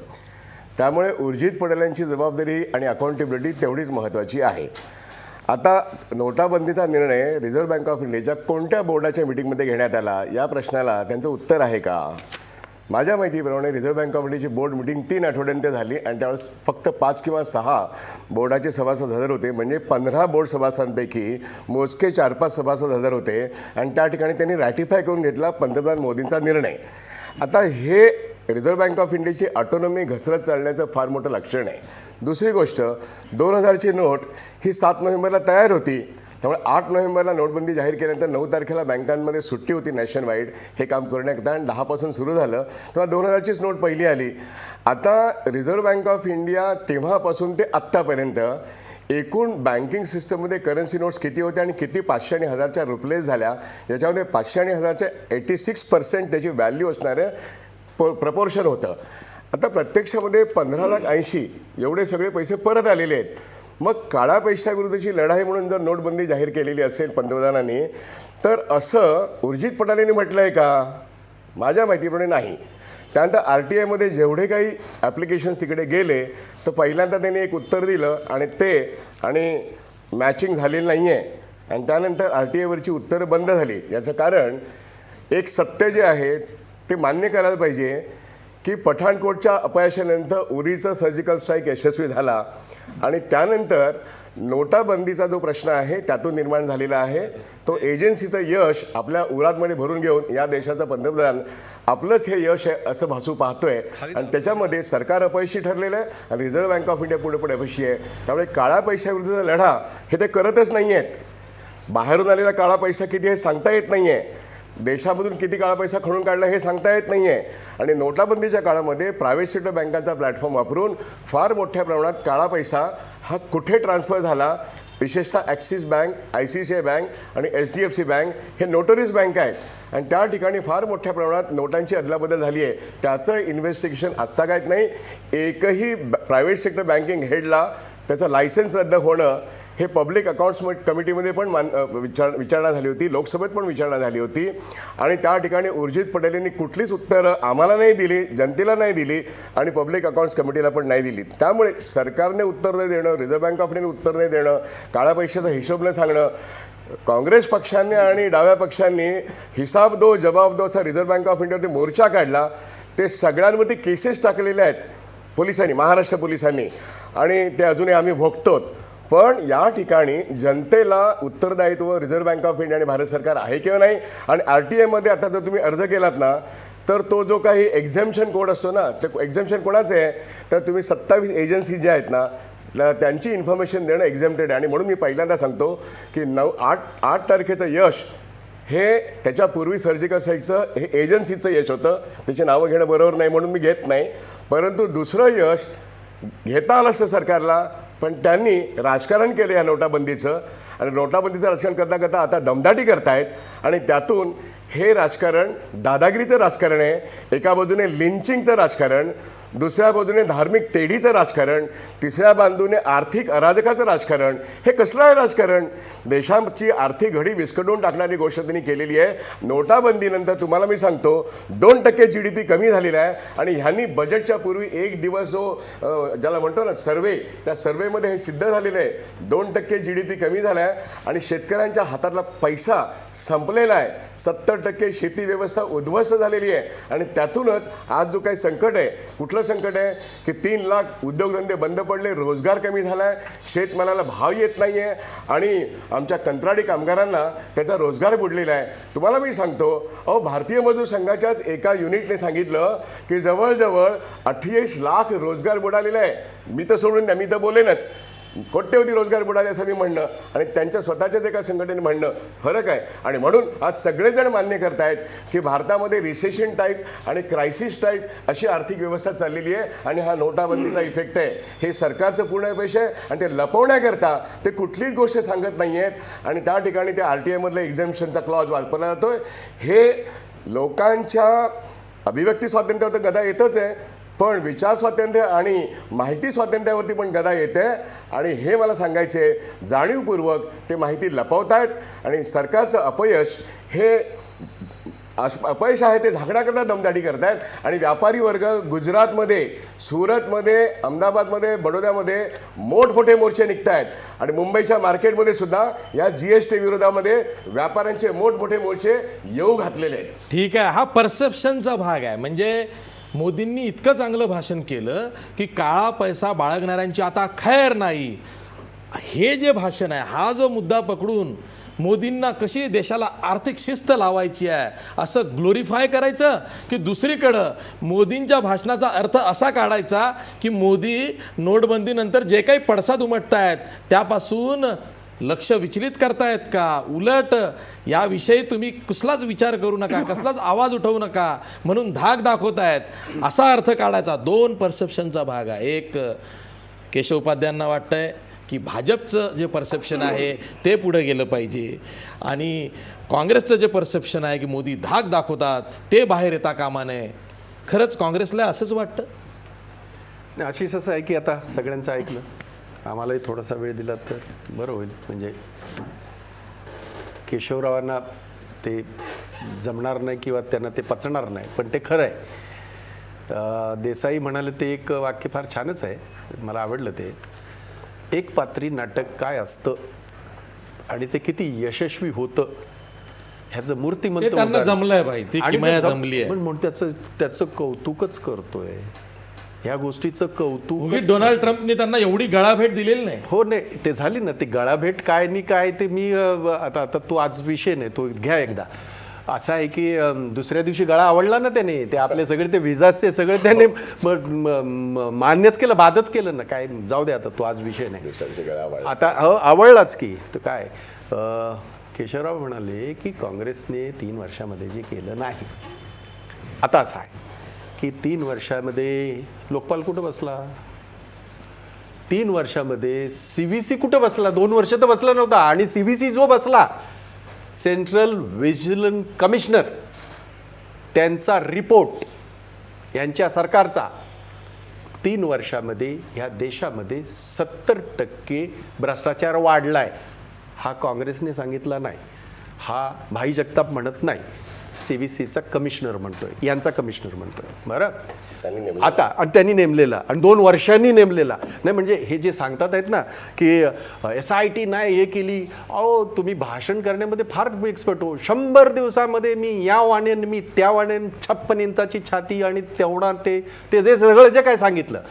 त्यामुळे उर्जित पटेलांची जबाबदारी आणि अकाउंटेबिलिटी तेवढीच महत्त्वाची आहे. आता नोटाबंदीचा निर्णय रिझर्व्ह बँक ऑफ इंडियाच्या कोणत्या बोर्डाच्या मिटिंगमध्ये घेण्यात आला या प्रश्नाला त्यांचं उत्तर आहे का? माझ्या माहितीप्रमाणे रिझर्व्ह बँक ऑफ इंडियाची बोर्ड मिटिंग 3 आठवड्यांत झाली आणि त्यावेळेस फक्त 5 किंवा 6 बोर्डाचे सभासद हजर होते. म्हणजे 15 बोर्ड सभासदांपैकी मोजके 4-5 सभासद हजर होते आणि त्या ठिकाणी त्यांनी रॅटिफाय करून घेतला पंतप्रधान मोदींचा निर्णय. आता हे रिझर्व्ह बँक ऑफ इंडियाची ऑटोनॉमी घसरत चालण्याचं फार मोठं लक्षण आहे. दुसरी गोष्ट, 2000ची नोट ही 7 नोव्हेंबरला तयार होती, त्यामुळे 8 नोव्हेंबरला नोटबंदी जाहीर केल्यानंतर 9 तारखेला बँकांमध्ये सुट्टी होती नॅशन वाईड हे काम करण्याकरता आणि 10 पासून सुरू झालं, तेव्हा 2000चीच नोट पहिली आली. आता रिझर्व्ह बँक ऑफ इंडिया तेव्हापासून ते आत्तापर्यंत एकूण बँकिंग सिस्टममध्ये करन्सी नोट्स किती होत्या आणि किती 500 आणि 1000च्या रिप्लेस झाल्या, याच्यामध्ये 500 आणि 1000च्या 86% त्याची व्हॅल्यू असणारं प्रपोर्शन होतं. आता प्रत्यक्षामध्ये 15,80,000 एवढे सगळे पैसे परत आलेले आहेत. मग काळा पैशाविरुद्धची लढाई म्हणून जर नोटबंदी जाहीर केलेली असेल पंतप्रधानांनी, तर असं उर्जित पटेलांनी म्हटलं आहे का? माझ्या माहितीप्रमाणे नाही. त्यानंतर RTIमध्ये जेवढे काही ॲप्लिकेशन्स तिकडे गेले तर पहिल्यांदा त्यांनी एक उत्तर दिलं आणि मॅचिंग झालेलं नाही आहे आणि त्यानंतर RTIवरची उत्तरं बंद झाली. याचं कारण एक सत्य जे आहे ते मान्य करायला पाहिजे की पठाणकोटच्या अपयशानंतर उरीचं सर्जिकल स्ट्राईक यशस्वी झाला आणि त्यानंतर नोटाबंदीचा जो प्रश्न आहे त्यातून निर्माण झालेला आहे तो एजन्सीचं यश आपल्या उरातमध्ये भरून घेऊन या देशाचा पंतप्रधान आपलंच हे यश आहे असं भासू पाहतोय आणि त्याच्यामध्ये सरकार अपयशी ठरलेलं आहे आणि रिझर्व्ह बँक ऑफ इंडिया पुढे अपयशी आहे. त्यामुळे काळा पैशाविरुद्धचा लढा हे ते करतच नाही आहेत. बाहेरून आलेला काळा पैसा किती हे सांगता येत नाही आहे. देशामधून किती काळा पैसा खणून काढला हे सांगता येत नाही आहे आणि नोटाबंदीच्या काळामध्ये प्रायव्हेट सेक्टर बँकांचा प्लॅटफॉर्म वापरून फार मोठ्या प्रमाणात काळा पैसा हा कुठे ट्रान्सफर झाला, विशेषतः ॲक्सिस बँक, ICICI बँक आणि HDFC बँक हे नोटरीज बँक आहेत आणि त्या ठिकाणी फार मोठ्या प्रमाणात नोटांची अदलाबदल झाली आहे. त्याचं इन्व्हेस्टिगेशन आजतागायत नाही. एकही प्रायव्हेट सेक्टर बँकिंग हेडला त्याचं लायसन्स रद्द होणं हे पब्लिक अकाउंट्स कमिटीमध्ये पण विचारणा झाली होती, लोकसभेत पण विचारणा झाली होती आणि त्या ठिकाणी उर्जित पटेल यांनी कुठलीच उत्तरं आम्हाला नाही दिली, जनतेला नाही दिली आणि पब्लिक अकाउंट्स कमिटीला पण नाही दिली. त्यामुळे सरकारने उत्तर नाही देणं, रिझर्व्ह बँक ऑफ इंडियाने उत्तर नाही देणं, काळा पैशाचा हिशोब न सांगणं, काँग्रेस पक्षांनी आणि डाव्या पक्षांनी हिसाब दो जबाब दो असा रिझर्व्ह बँक ऑफ इंडियावरती मोर्चा काढला. ते सगळ्यांवरती केसेस टाकलेले आहेत पोलिसांनी, महाराष्ट्र पोलिसांनी आणि ते अजूनही आम्ही भोगतो. पण या ठिकाणी जनतेला उत्तरदायित्व रिझर्व्ह बँक ऑफ इंडिया आणि भारत सरकार आहे किंवा नाही आणि RTIमध्ये आता जर तुम्ही अर्ज केलात ना तर तो जो काही एक्झेम्पशन कोड असतो ना ते एक्झेम्पशन कोणाचं आहे तर तुम्ही 27 एजन्सी ज्या आहेत ना त्यांची इन्फॉर्मेशन देणं एक्झेम्प्टेड आहे आणि म्हणून मी पहिल्यांदा सांगतो की 8 तारखेचं यश हे त्याच्यापूर्वी सर्जिकल स्ट्राईकचं हे एजन्सीचं यश होतं. त्याची नावं घेणं बरोबर नाही म्हणून मी घेत नाही, परंतु दुसरं यश घेता आलं असतं सरकारला पण त्यांनी राजकारण केलं या नोटाबंदीचं आणि नोटाबंदीचं राजकारण करता करता आता दमदाटी करतायत आणि त्यातून हे राजकारण दादागिरीचं राजकारण आहे. एका बाजूने लिंचिंगचं राजकारण, दुसऱ्या बाजूने धार्मिक तेढीचं राजकारण, तिसऱ्या बाजूने आर्थिक अराजकाचं राजकारण. हे कसलं आहे राजकारण? देशाची आर्थिक घडी विस्कटून टाकणारी गोष्ट त्यांनी केलेली आहे. नोटाबंदीनंतर तुम्हाला मी सांगतो 2% GDP कमी झालेला आहे आणि ह्यांनी बजेटच्या पूर्वी एक दिवस जो ज्याला म्हणतो ना सर्वे, त्या सर्वेमध्ये हे सिद्ध झालेलं आहे 2% GDP कमी झाला आहे आणि शेतकऱ्यांच्या हातातला पैसा संपलेला आहे. 70% शेती व्यवस्था उद्ध्वस्त झालेली आहे आणि त्यातूनच आज जो काही संकट आहे, कुठलं संकट आहे की 3 लाख उद्योगधंदे बंद पडले, रोजगार कमी झाला आहे, शेतमालाला भाव येत नाही आहे आणि आमच्या कंत्राटी कामगारांना त्याचा रोजगार बुडलेला आहे. तुम्हाला मी सांगतो भारतीय मजूर संघाच्याच एका युनिटने सांगितलं की जवळजवळ 28 लाख रोजगार बुडालेला आहे. मी तर सोडून द्या, मी तर बोलेनच, कोट्यवधी रोजगार बुडाले असं मी म्हणणं आणि त्यांच्या स्वतःच्याच एका संघटनेने म्हणणं फरक आहे. आणि म्हणून आज सगळेजण मान्य करतायत की भारतामध्ये रिसेशन टाईप आणि क्रायसिस टाईप अशी आर्थिक व्यवस्था चाललेली आहे आणि हा नोटाबंदीचा इफेक्ट आहे. हे सरकारचं पूर्ण पैसे आहे आणि ते लपवण्याकरता ते कुठलीच गोष्ट सांगत नाही आहेत आणि त्या ठिकाणी त्या RTIमधलं एक्झेम्पशनचा क्लॉज वापरला जातोय. हे लोकांच्या अभिव्यक्ती स्वातंत्र्यावर तर गदा येतच आहे पण विचार स्वातंत्र्य आणि माहिती स्वातंत्र्यावरती पण गदा येते आणि हे मला सांगायचे जाणीवपूर्वक ते माहिती लपवतायत आणि सरकारचं अपयश हे अपयश आहे ते झाकण्याकरता दमदाटी करतायत आणि व्यापारी वर्ग गुजरातमध्ये, सुरतमध्ये, अहमदाबादमध्ये, बडोद्यामध्ये मोठमोठे मोर्चे निघत आहेत आणि मुंबईच्या मार्केटमध्ये सुद्धा या GST विरोधामध्ये व्यापाऱ्यांचे मोठमोठे मोर्चे येऊ घातलेले आहेत. ठीक आहे, हा परसेप्शनचा भाग आहे. म्हणजे मोदींनी इतकं चांगलं भाषण केलं की काळा पैसा बाळगणाऱ्यांची आता खैर नाही. हे जे भाषण आहे, हा जो मुद्दा पकडून मोदींना कशी देशाला आर्थिक शिस्त लावायची आहे असं ग्लोरिफाय करायचं की दुसरीकडं मोदींच्या भाषणाचा अर्थ असा काढायचा की मोदी नोटबंदीनंतर जे काही पडसाद उमटतायत त्यापासून लक्ष विचलित करतायत का, उलट याविषयी तुम्ही कसलाच विचार करू नका, कसलाच आवाज उठवू नका म्हणून धाक दाखवतायत असा अर्थ काढायचा. 2 परसेप्शनचा भाग आहे. एक केशव उपाध्यायांना वाटतंय की भाजपचं जे परसेप्शन आहे ते पुढे गेलं पाहिजे आणि काँग्रेसचं जे परसेप्शन आहे की मोदी धाक दाखवतात ते बाहेर येता कामा नये. खरंच काँग्रेसला असंच वाटतं? आशिष असं आहे की आता सगळ्यांचं ऐकलं, आम्हालाही थोडासा वेळ दिला तर बरं होईल. म्हणजे केशवरावांना ते जमणार नाही किंवा त्यांना ते पचणार नाही पण ते खरं आहे. देसाई म्हणाले ते एक वाक्य फार छानच आहे, मला आवडलं ते. एक पात्री नाटक काय असतं आणि ते किती यशस्वी होतं ह्याचं मूर्तिमंत ते त्यांना उदाहरण. जमलंय भाई, ती आणि किमया ते जमली आहे. म्हणून त्याचं कौतुकच करतोय, ह्या गोष्टीचं कौतुक. उगीच डोनाल्ड ट्रम्पने त्यांना एवढी गळाभेट दिलेली नाही. हो नाही, ते झाली ना ती गळाभेट. काय नाही काय ते मी आता तो आज विषय नाही, तो घ्या एकदा. असं आहे की दुसऱ्या दिवशी गळा आवडला ना त्याने, ते आपले सगळे ते विजाचे सगळे त्याने मान्यच केलं, बादच केलं ना. काय जाऊ दे आता, तो आज विषय नाही. आता आवडलाच की तर काय. केशवराव म्हणाले की काँग्रेसने 3 वर्षामध्ये जे केलं नाही. आता असं आहे की 3 वर्षामध्ये लोकपाल कुठं बसला, 3 वर्षामध्ये CVC कुठं बसला, 2 वर्ष तर बसला नव्हता. आणि CVC जो बसला, सेंट्रल व्हिजिलन्स कमिशनर, त्यांचा रिपोर्ट यांच्या सरकारचा 3 वर्षामध्ये ह्या देशामध्ये 70% भ्रष्टाचार वाढलाय. हा काँग्रेसने सांगितला नाही, हा भाई जगताप म्हणत नाही, CVCचा कमिशनर म्हणतोय, यांचा कमिशनर म्हणतोय. बरं, आता आणि त्यांनी नेमलेला आणि 2 वर्षांनी नेमलेला नाही. म्हणजे हे जे सांगतात आहेत ना की SIT नाही हे केली, अहो तुम्ही भाषण करण्यामध्ये फार एक्सपर्ट हो. 100 दिवसामध्ये मी या वाणेन मी त्या वाणेन 56 इंचाची छाती आणि तेवढा ते जे सगळं जे काय सांगितलं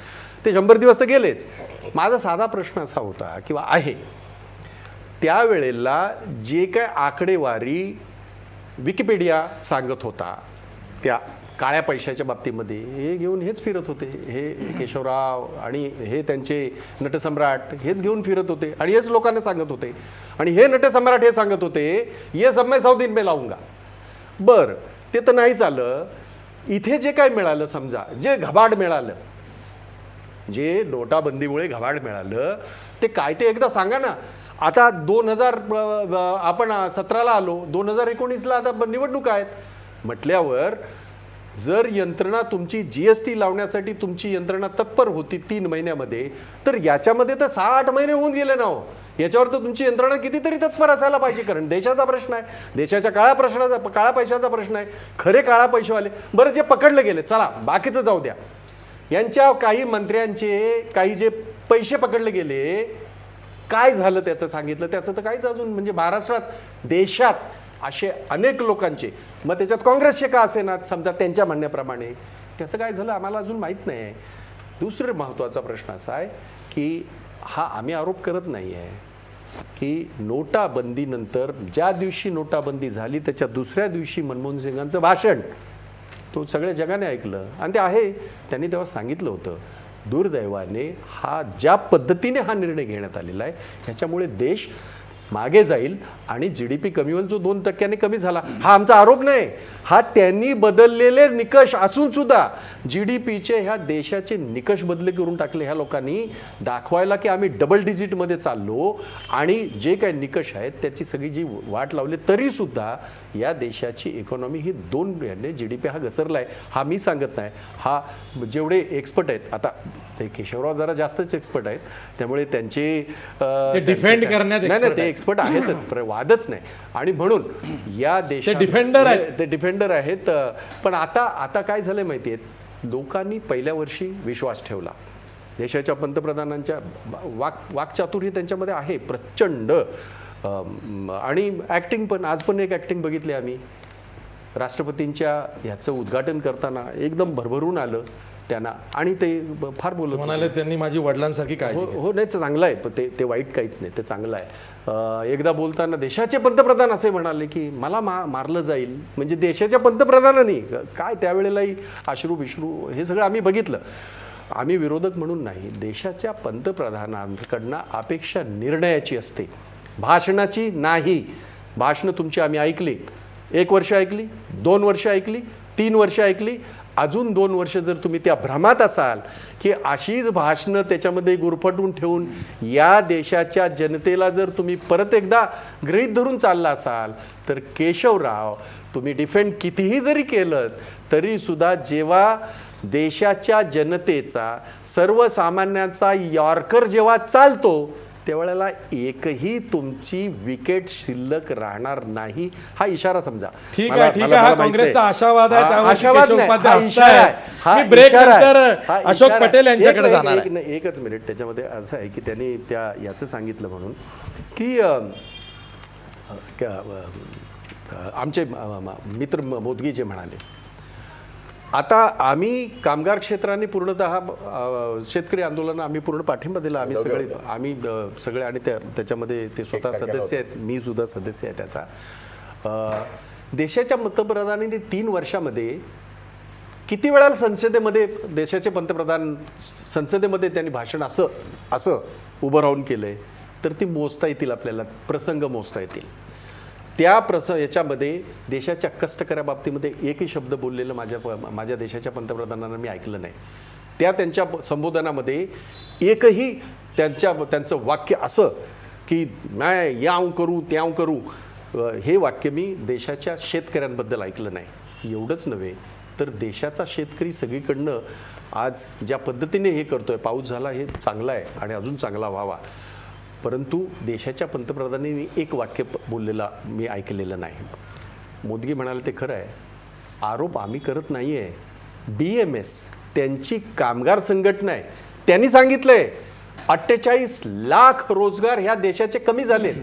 ते 100 दिवस तर गेलेच. माझा साधा प्रश्न असा होता किंवा आहे, त्यावेळेला जे काय आकडेवारी विकिपीडिया सांगत होता त्या काळ्या पैशाच्या बाबतीमध्ये, हे घेऊन हेच फिरत होते. हे केशवराव आणि हे त्यांचे नटसम्राट हेच घेऊन फिरत होते आणि हेच लोकांना सांगत होते. आणि हे नटसम्राट हे सांगत होते, ये सब मैं 100 दिन में लाऊंगा. बरं, ते तर नाही झालं. इथे जे काय मिळालं, समजा जे घबाड मिळालं, जे नोटाबंदीमुळे घबाड मिळालं, ते काय ते एकदा सांगा ना. आता 2000 आपण 17ला आलो, 2019ला आता निवडणूक आहेत म्हटल्यावर जर यंत्रणा तुमची GST लावण्यासाठी तुमची यंत्रणा तत्पर होती 3 महिन्यामध्ये, तर याच्यामध्ये तर 6-8 महिने होऊन गेले ना हो. याच्यावर तर तुमची यंत्रणा कितीतरी तत्पर असायला पाहिजे, कारण देशाचा प्रश्न आहे, देशाच्या काळ्या पैशाचा प्रश्न आहे. खरे काळा पैसेवाले बरं जे पकडले गेले, चला बाकीचं जाऊ द्या. यांच्या काही मंत्र्यांचे काही जे पैसे पकडले गेले, काय झालं त्याचं सांगितलं, त्याचं तर काहीच अजून. म्हणजे महाराष्ट्रात, देशात असे अनेक लोकांचे, मग त्याच्यात काँग्रेसचे का असेना, समजा त्यांच्या म्हणण्याप्रमाणे, त्याचं काय झालं आम्हाला अजून माहीत नाही आहे. दुसरं महत्त्वाचा प्रश्न असा आहे की हा आम्ही आरोप करत नाही आहे की नोटाबंदीनंतर ज्या दिवशी नोटाबंदी झाली त्याच्या दुसऱ्या दिवशी मनमोहन सिंगांचं भाषण तो सगळ्या जगाने ऐकलं आणि ते आहे. त्यांनी तेव्हा सांगितलं होतं, दुर्दैवाने हा ज्या पद्धतीने हा निर्णय घेण्यात आलेला आहे ह्याच्यामुळे देश मागे जाईल आणि GDP कमी होईल, जो 2% कमी झाला. हा आमचा आरोप नाही, हा त्यांनी बदललेले निकष असून सुद्धा GDPचे ह्या देशाचे निकष बदले करून टाकले ह्या लोकांनी, दाखवायला की आम्ही डबल डिजिटमध्ये चाललो आणि जे काही निकष आहेत त्याची सगळी जी वाट लावली, तरी सुद्धा या देशाची इकॉनॉमी ही 2 GDP हा घसरला आहे. हा मी सांगत नाही, हा जेवढे एक्सपर्ट आहेत, आता ते केशवराव जरा जास्तच एक्सपर्ट आहेत, त्यामुळे त्यांचे डिफेंड करण्यात नाही ते एक्सपर्ट आहेतच, वादच नाही. आणि म्हणून या देशात डिफेंडर आहेत, ते डिफेंडर आहेत. पण आता काय झालंय माहितीये, लोकांनी पहिल्या वर्षी विश्वास ठेवला. देशाच्या पंतप्रधानांच्या वाक्चातुर्य त्यांच्यामध्ये आहे प्रचंड. आणि ॲक्टिंग पण, आज पण एक ॲक्टिंग बघितली आम्ही राष्ट्रपतींच्या ह्याचं उद्घाटन करताना, एकदम भरभरून आलं त्यांना आणि ते फार बोलत म्हणाले त्यांनी माझी वडिलांसारखी काळजी हो नाही, चांगलं आहे, पण ते वाईट काहीच नाही, ते चांगलं आहे. एकदा बोलताना देशाचे पंतप्रधान असे म्हणाले की मला मारलं जाईल, म्हणजे देशाच्या पंतप्रधानांनी काय त्यावेळेलाही अश्रू हे सगळं आम्ही बघितलं. आम्ही विरोधक म्हणून नाही, देशाच्या पंतप्रधानांकडनं अपेक्षा निर्णयाची असते, भाषणाची नाही. भाषणं तुमची आम्ही ऐकली, 1 वर्ष ऐकली, 2 वर्ष ऐकली, 3 वर्ष ऐकली, अजून 2 वर्ष जर तुम्ही त्या भ्रमात असाल की अशीच भाषणं त्याच्यामध्ये गुरफटून ठेवून या देशाच्या जनतेला जर तुम्ही परत एकदा गृहीत धरून चालला असाल, तर केशवराव तुम्ही डिफेंड कितीही जरी केलं तरी सुद्धा जेव्हा देशाच्या जनतेचा, सर्वसामान्यांचा यॉर्कर जेव्हा चालतो त्यावेळेला एकही तुमची विकेट शिल्लक राहणार नाही हा इशारा समजा. ठीक मला- आहे ठीक मला- आहे, हा मला माहित काँग्रेसचा नाही. आशावाद आहे, हा, त्यावर आशावाद केशव नाही, उपाध्याय हा हसतायत. इशारा आहे. हा मी break इशारा आहे. नंतर हा अशोक इशारा आहे. पटेल यांच्याकडे एक- जाणार एक- आहे. एक- एकच मिनिट. त्याच्यामध्ये असं आहे की त्यांनी याचं सांगितलं म्हणून की आमचे मित्र मोदगी जे म्हणाले, आता आम्ही कामगार क्षेत्राने पूर्णतः शेतकरी आंदोलन आम्ही पूर्ण पाठिंबा दिला. आम्ही सगळे आणि त्याच्यामध्ये ते स्वतः सदस्य आहेत, मी सुद्धा सदस्य आहे त्याचा. देशाच्या पंतप्रधानांनी 3 वर्षामध्ये किती वेळा संसदेमध्ये देशाचे पंतप्रधान संसदेमध्ये त्यांनी भाषण असं उभं राहून केलंय तर ती मोजता येतील, आपल्याला प्रसंग मोजता येतील. त्या याच्यामध्ये देशाच्या कष्टकऱ्याबाबतीमध्ये एकही शब्द बोललेलं माझ्या देशाच्या पंतप्रधानांना मी ऐकलं नाही. त्यांच्या संबोधनामध्ये एकही त्यांचं वाक्य असं की मैं याव करू त्याव करू हे वाक्य मी देशाच्या शेतकऱ्यांबद्दल ऐकलं नाही. एवढंच नव्हे तर देशाचा शेतकरी सगळीकडनं आज ज्या पद्धतीने हे करतोय, पाऊस झाला हे चांगला आहे आणि अजून चांगला व्हावा, परंतु देशाच्या पंतप्रधानांनी एक वाक्य बोललेला मी ऐकलेलं नाही. मोदगी म्हणाले ते खरं आहे, आरोप आम्ही करत नाही आहे. BMS त्यांची कामगार संघटना आहे, त्यांनी सांगितलंय 48 लाख रोजगार ह्या देशाचे कमी झाले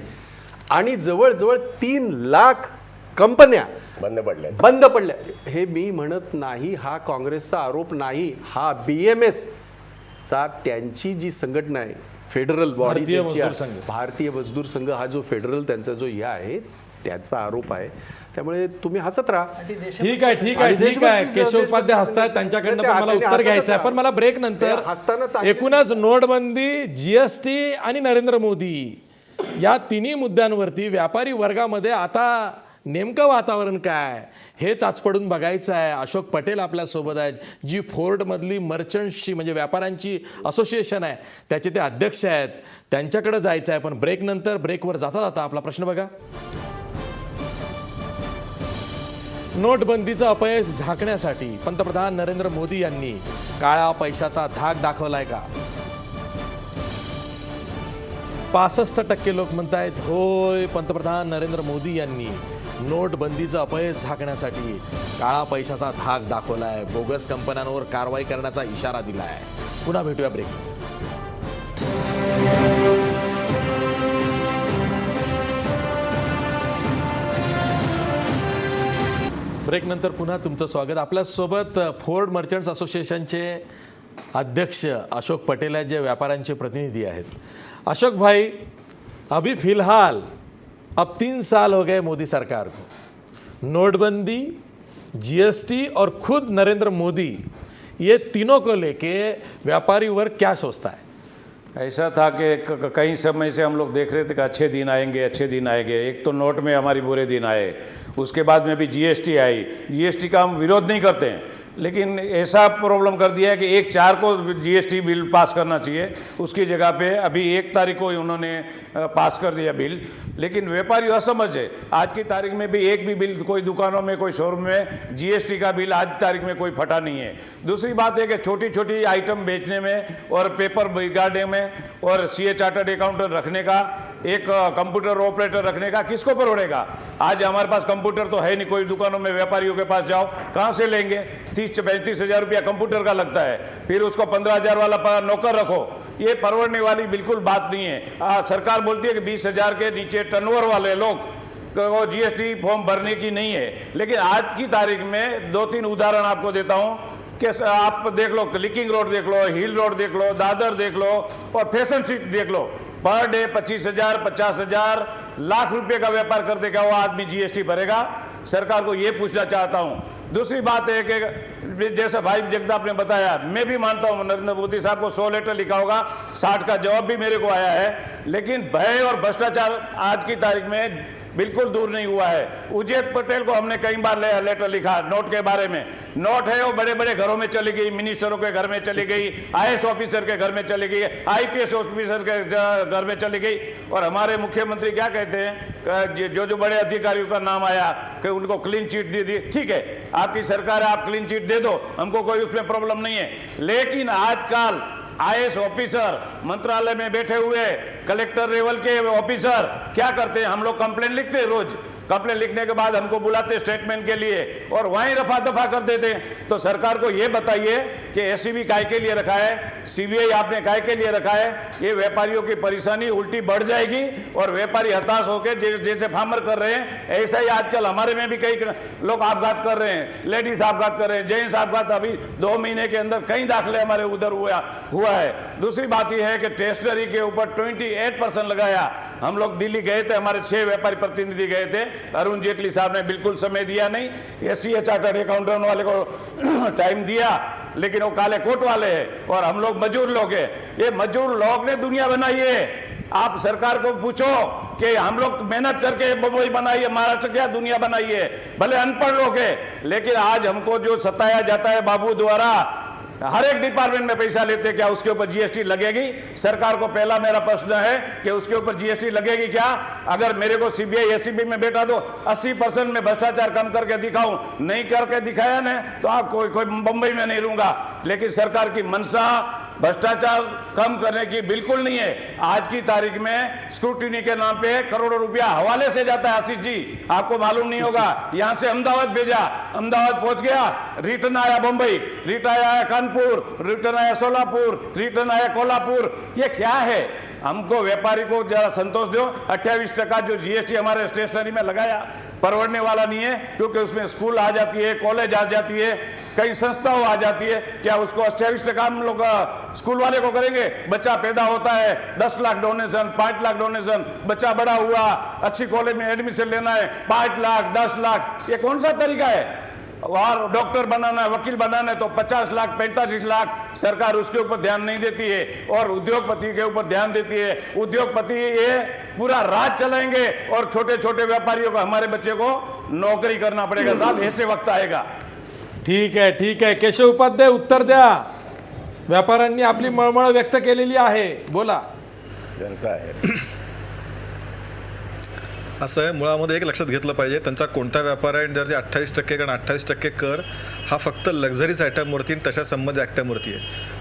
आणि जवळजवळ 3 लाख कंपन्या बंद पडल्या. हे मी म्हणत नाही, हा काँग्रेसचा आरोप नाही, हा BMS चा त्यांची जी संघटना आहे, फेडरल बॉडी भारतीय मजदूर संघ, हा जो फेडरल त्यांचा जो या आहे त्याचा आरोप आहे. त्यामुळे तुम्ही हसत राहा. ठीक आहे ठीक आहे ठीक आहे. केशव उपाध्याय हसतायत, त्यांच्याकडनं पण मला उत्तर घ्यायचं आहे. पण मला ब्रेक नंतर एकूणच नोटबंदी, GST आणि नरेंद्र मोदी या तिन्ही मुद्द्यांवरती व्यापारी वर्गामध्ये आता नेमकं वातावरण काय हे चाचपडून बघायचं आहे. अशोक पटेल आपल्यासोबत आहेत, जी फोर्डमधली मर्चंट्सची म्हणजे व्यापाऱ्यांची असोसिएशन आहे त्याचे ते अध्यक्ष आहेत, त्यांच्याकडे जायचं आहे. पण ब्रेक नंतर, ब्रेकवर जाता जाता आपला प्रश्न बघा. नोटबंदीचं अपयश झाकण्यासाठी पंतप्रधान नरेंद्र मोदी यांनी काळ्या पैशाचा धाक दाखवलाय का? 65% लोक म्हणतायत होय, पंतप्रधान नरेंद्र मोदी यांनी नोटबंदीचं अपयश झाकण्यासाठी काळा पैशाचा धाक दाखवलाय, बोगस कंपन्यांवर कारवाई करण्याचा इशारा दिलाय. पुन्हा भेटूया ब्रेक. ब्रेक नंतर पुन्हा तुमचं स्वागत. आपल्यासोबत फोर्ड मर्चंट्स असोसिएशनचे अध्यक्ष अशोक पटेल आहेत, जे व्यापाऱ्यांचे प्रतिनिधी आहेत. अशोक भाई, अभी फिलहाल अब 3 साल हो गए मोदी सरकार को. नोटबंदी, GST और खुद नरेंद्र मोदी, ये तीनों को लेके व्यापारी वर्ग क्या सोचता है? ऐसा था कि कई समय से हम लोग देख रहे थे कि अच्छे दिन आएंगे अच्छे दिन आएंगे. एक तो नोट में हमारी बुरे दिन आए, उसके बाद में भी GST आई. GST का हम विरोध नहीं करते हैं, लेकिन ऐसा प्रॉब्लम कर दिया है कि 1/4 को GST बिल पास करना चाहिए, उसकी जगह पे अभी 1 तारीख को उन्होंने पास कर दिया बिल. लेकिन व्यापारी असमझ है. आज की तारीख में भी एक भी बिल कोई दुकानों में, कोई शोरूम में GST का बिल आज तारीख में कोई फटा नहीं है. दूसरी बात है कि छोटी छोटी आइटम बेचने में और पेपर बिगाड़ने में और CA चार्टर्ड अकाउंटेंट रखने का, एक कंप्यूटर ऑपरेटर रखने का किसको परवड़ेगा? आज हमारे पास कंप्यूटर तो है नहीं. कोई दुकानों में व्यापारियों के पास जाओ, कहाँ से लेंगे? 30-35 हज़ार रुपया कंप्यूटर का लगता है, फिर उसको 15,000 वाला नौकर रखो. ये परवड़ने वाली बिल्कुल बात नहीं है. सरकार बोलती है कि 20,000 के नीचे टर्नओवर वाले लोग को GST फॉर्म भरने की नहीं है. लेकिन आज की तारीख में 2-3 उदाहरण आपको देता हूँ कि आप देख लो, लिकिंग रोड देख लो, हिल रोड देख लो, दादर देख लो और फैशन स्ट्रीट देख लो. पर डे 25,000, 50,000, लाख रुपए का व्यापार करते क्या वो आदमी GST भरेगा? सरकार को ये पूछना चाहता हूँ. दूसरी बात है कि जैसा भाई जगताप ने बताया, मैं भी मानता हूँ नरेंद्र मोदी साहब को 100 लेटर लिखा होगा, 60 का जवाब भी मेरे को आया है. लेकिन भय और भ्रष्टाचार आज की तारीख में बिल्कुल दूर नहीं हुआ है. उजैत पटेल को हमने कई बार लेटर लिखा नोट के बारे में. नोट है वो बड़े बड़े घरों में चली गई, मिनिस्टरों के घर में चली गई, IAS ऑफिसर के घर में चली गई, IPS ऑफिसर के घर में चली गई. और हमारे मुख्यमंत्री क्या कहते हैं, जो बड़े अधिकारियों का नाम आया कि उनको क्लीन चिट दे दी. ठीक है, आपकी सरकार है, आप क्लीन चिट दे दो, हमको कोई उसमें प्रॉब्लम नहीं है. लेकिन आजकल आईएएस ऑफिसर मंत्रालय में बैठे हुए कलेक्टर लेवल के ऑफिसर क्या करते हैं, हम लोग कंप्लेंट लिखते हैं रोज, कंप्लेंट लिखने के बाद हमको बुलाते स्टेटमेंट के लिए और वहीं रफा दफा कर देते हैं। तो सरकार को ये बताइए कि एसीबी काय के लिए रखा है, सीबीआई आपने काय के लिए रखा है। ये व्यापारियों की परेशानी उल्टी बढ़ जाएगी और व्यापारी हताश होकर जैसे फार्मर कर रहे हैं ऐसा ही आजकल हमारे में भी कई लोग आपघात कर रहे हैं, लेडीज आपघात कर रहे हैं, जेंट्स आपघात अभी 2 महीने के अंदर कई दाखिले हमारे उधर हुआ है। दूसरी बात यह है कि टेस्टरी के ऊपर 28% लगाया। हम लोग दिल्ली गए थे, हमारे 6 व्यापारी प्रतिनिधि गए थे, अरुण जेटली साहब ने बिल्कुल समय दिया नहीं, एससीए चार्टर्ड अकाउंटेंट वाले को टाइम दिया, लेकिन वो काले कोट वाले हैं और हम लोग मजदूर लोग हैं। ये मजदूर लोग ने दुनिया बनाई है। आप सरकार को पूछो कि हम लोग मेहनत करके बम्बई बनाई है, महाराष्ट्र क्या दुनिया बनाई है, भले अनपढ़ लोग हैं, लेकिन आज हमको जो सताया जाता है बाबू द्वारा, हर एक डिपार्टमेंट में पैसा लेते, क्या उसके ऊपर जीएसटी लगेगी? सरकार को पहला मेरा प्रश्न है कि उसके ऊपर जीएसटी लगेगी क्या? अगर मेरे को सीबीआई एसीबी में बैठा दो 80% में भ्रष्टाचार कम करके दिखाऊं, नहीं करके दिखाया ना तो आप कोई बंबई में नहीं रहूंगा। लेकिन सरकार की मंशा भ्रष्टाचार कम करने की बिल्कुल नहीं है। आज की तारीख में स्क्रूटिनी के नाम पे करोड़ों रुपया हवाले से जाता है। आशीष जी, आपको मालूम नहीं होगा, यहां से अहमदाबाद भेजा, अहमदाबाद पहुंच गया, रिटर्न आया बंबई, रिटर्न आया कानपुर, रिटर्न आया सोलापुर, रिटर्न आया कोल्हापुर। ये क्या है? हमको व्यापारी को जरा संतोष दो। 28% जो जीएसटी हमारे स्टेशनरी में लगाया परवड़ने वाला नहीं है, क्योंकि उसमें स्कूल आ जाती है, कॉलेज आ जाती है, कई संस्थाओं आ जाती है। क्या उसको 28% हम लोग स्कूल वाले को करेंगे? बच्चा पैदा होता है 10 लाख डोनेशन, 5 लाख डोनेशन, बच्चा बड़ा हुआ, अच्छी कॉलेज में एडमिशन लेना है 5 लाख 10 लाख, ये कौन सा तरीका है? और डॉक्टर बनाना है, वकील बनाना है तो 50 लाख 45 लाख, सरकार उसके ऊपर ध्यान नहीं देती है और उद्योगपति के ऊपर ध्यान देती है। उद्योगपति ये पूरा राज चलाएंगे और छोटे छोटे व्यापारियों को, हमारे बच्चे को नौकरी करना पड़ेगा। साहब ऐसे वक्त आएगा। ठीक आहे केशव उपाध्याय, उत्तर द्या। व्यापाऱ्यांनी आपली मळमळ व्यक्त केलेली आहे, बोला. त्यांचं आहे असं आहे, मुळामध्ये एक लक्षात घेतलं पाहिजे, त्यांचा कोणता व्यापार आहे आणि जर ते 28%, कारण 28% कर हा फक्त लक्झरीज आयटमवरती आणि तशा संबंध आयटमवरती आहे.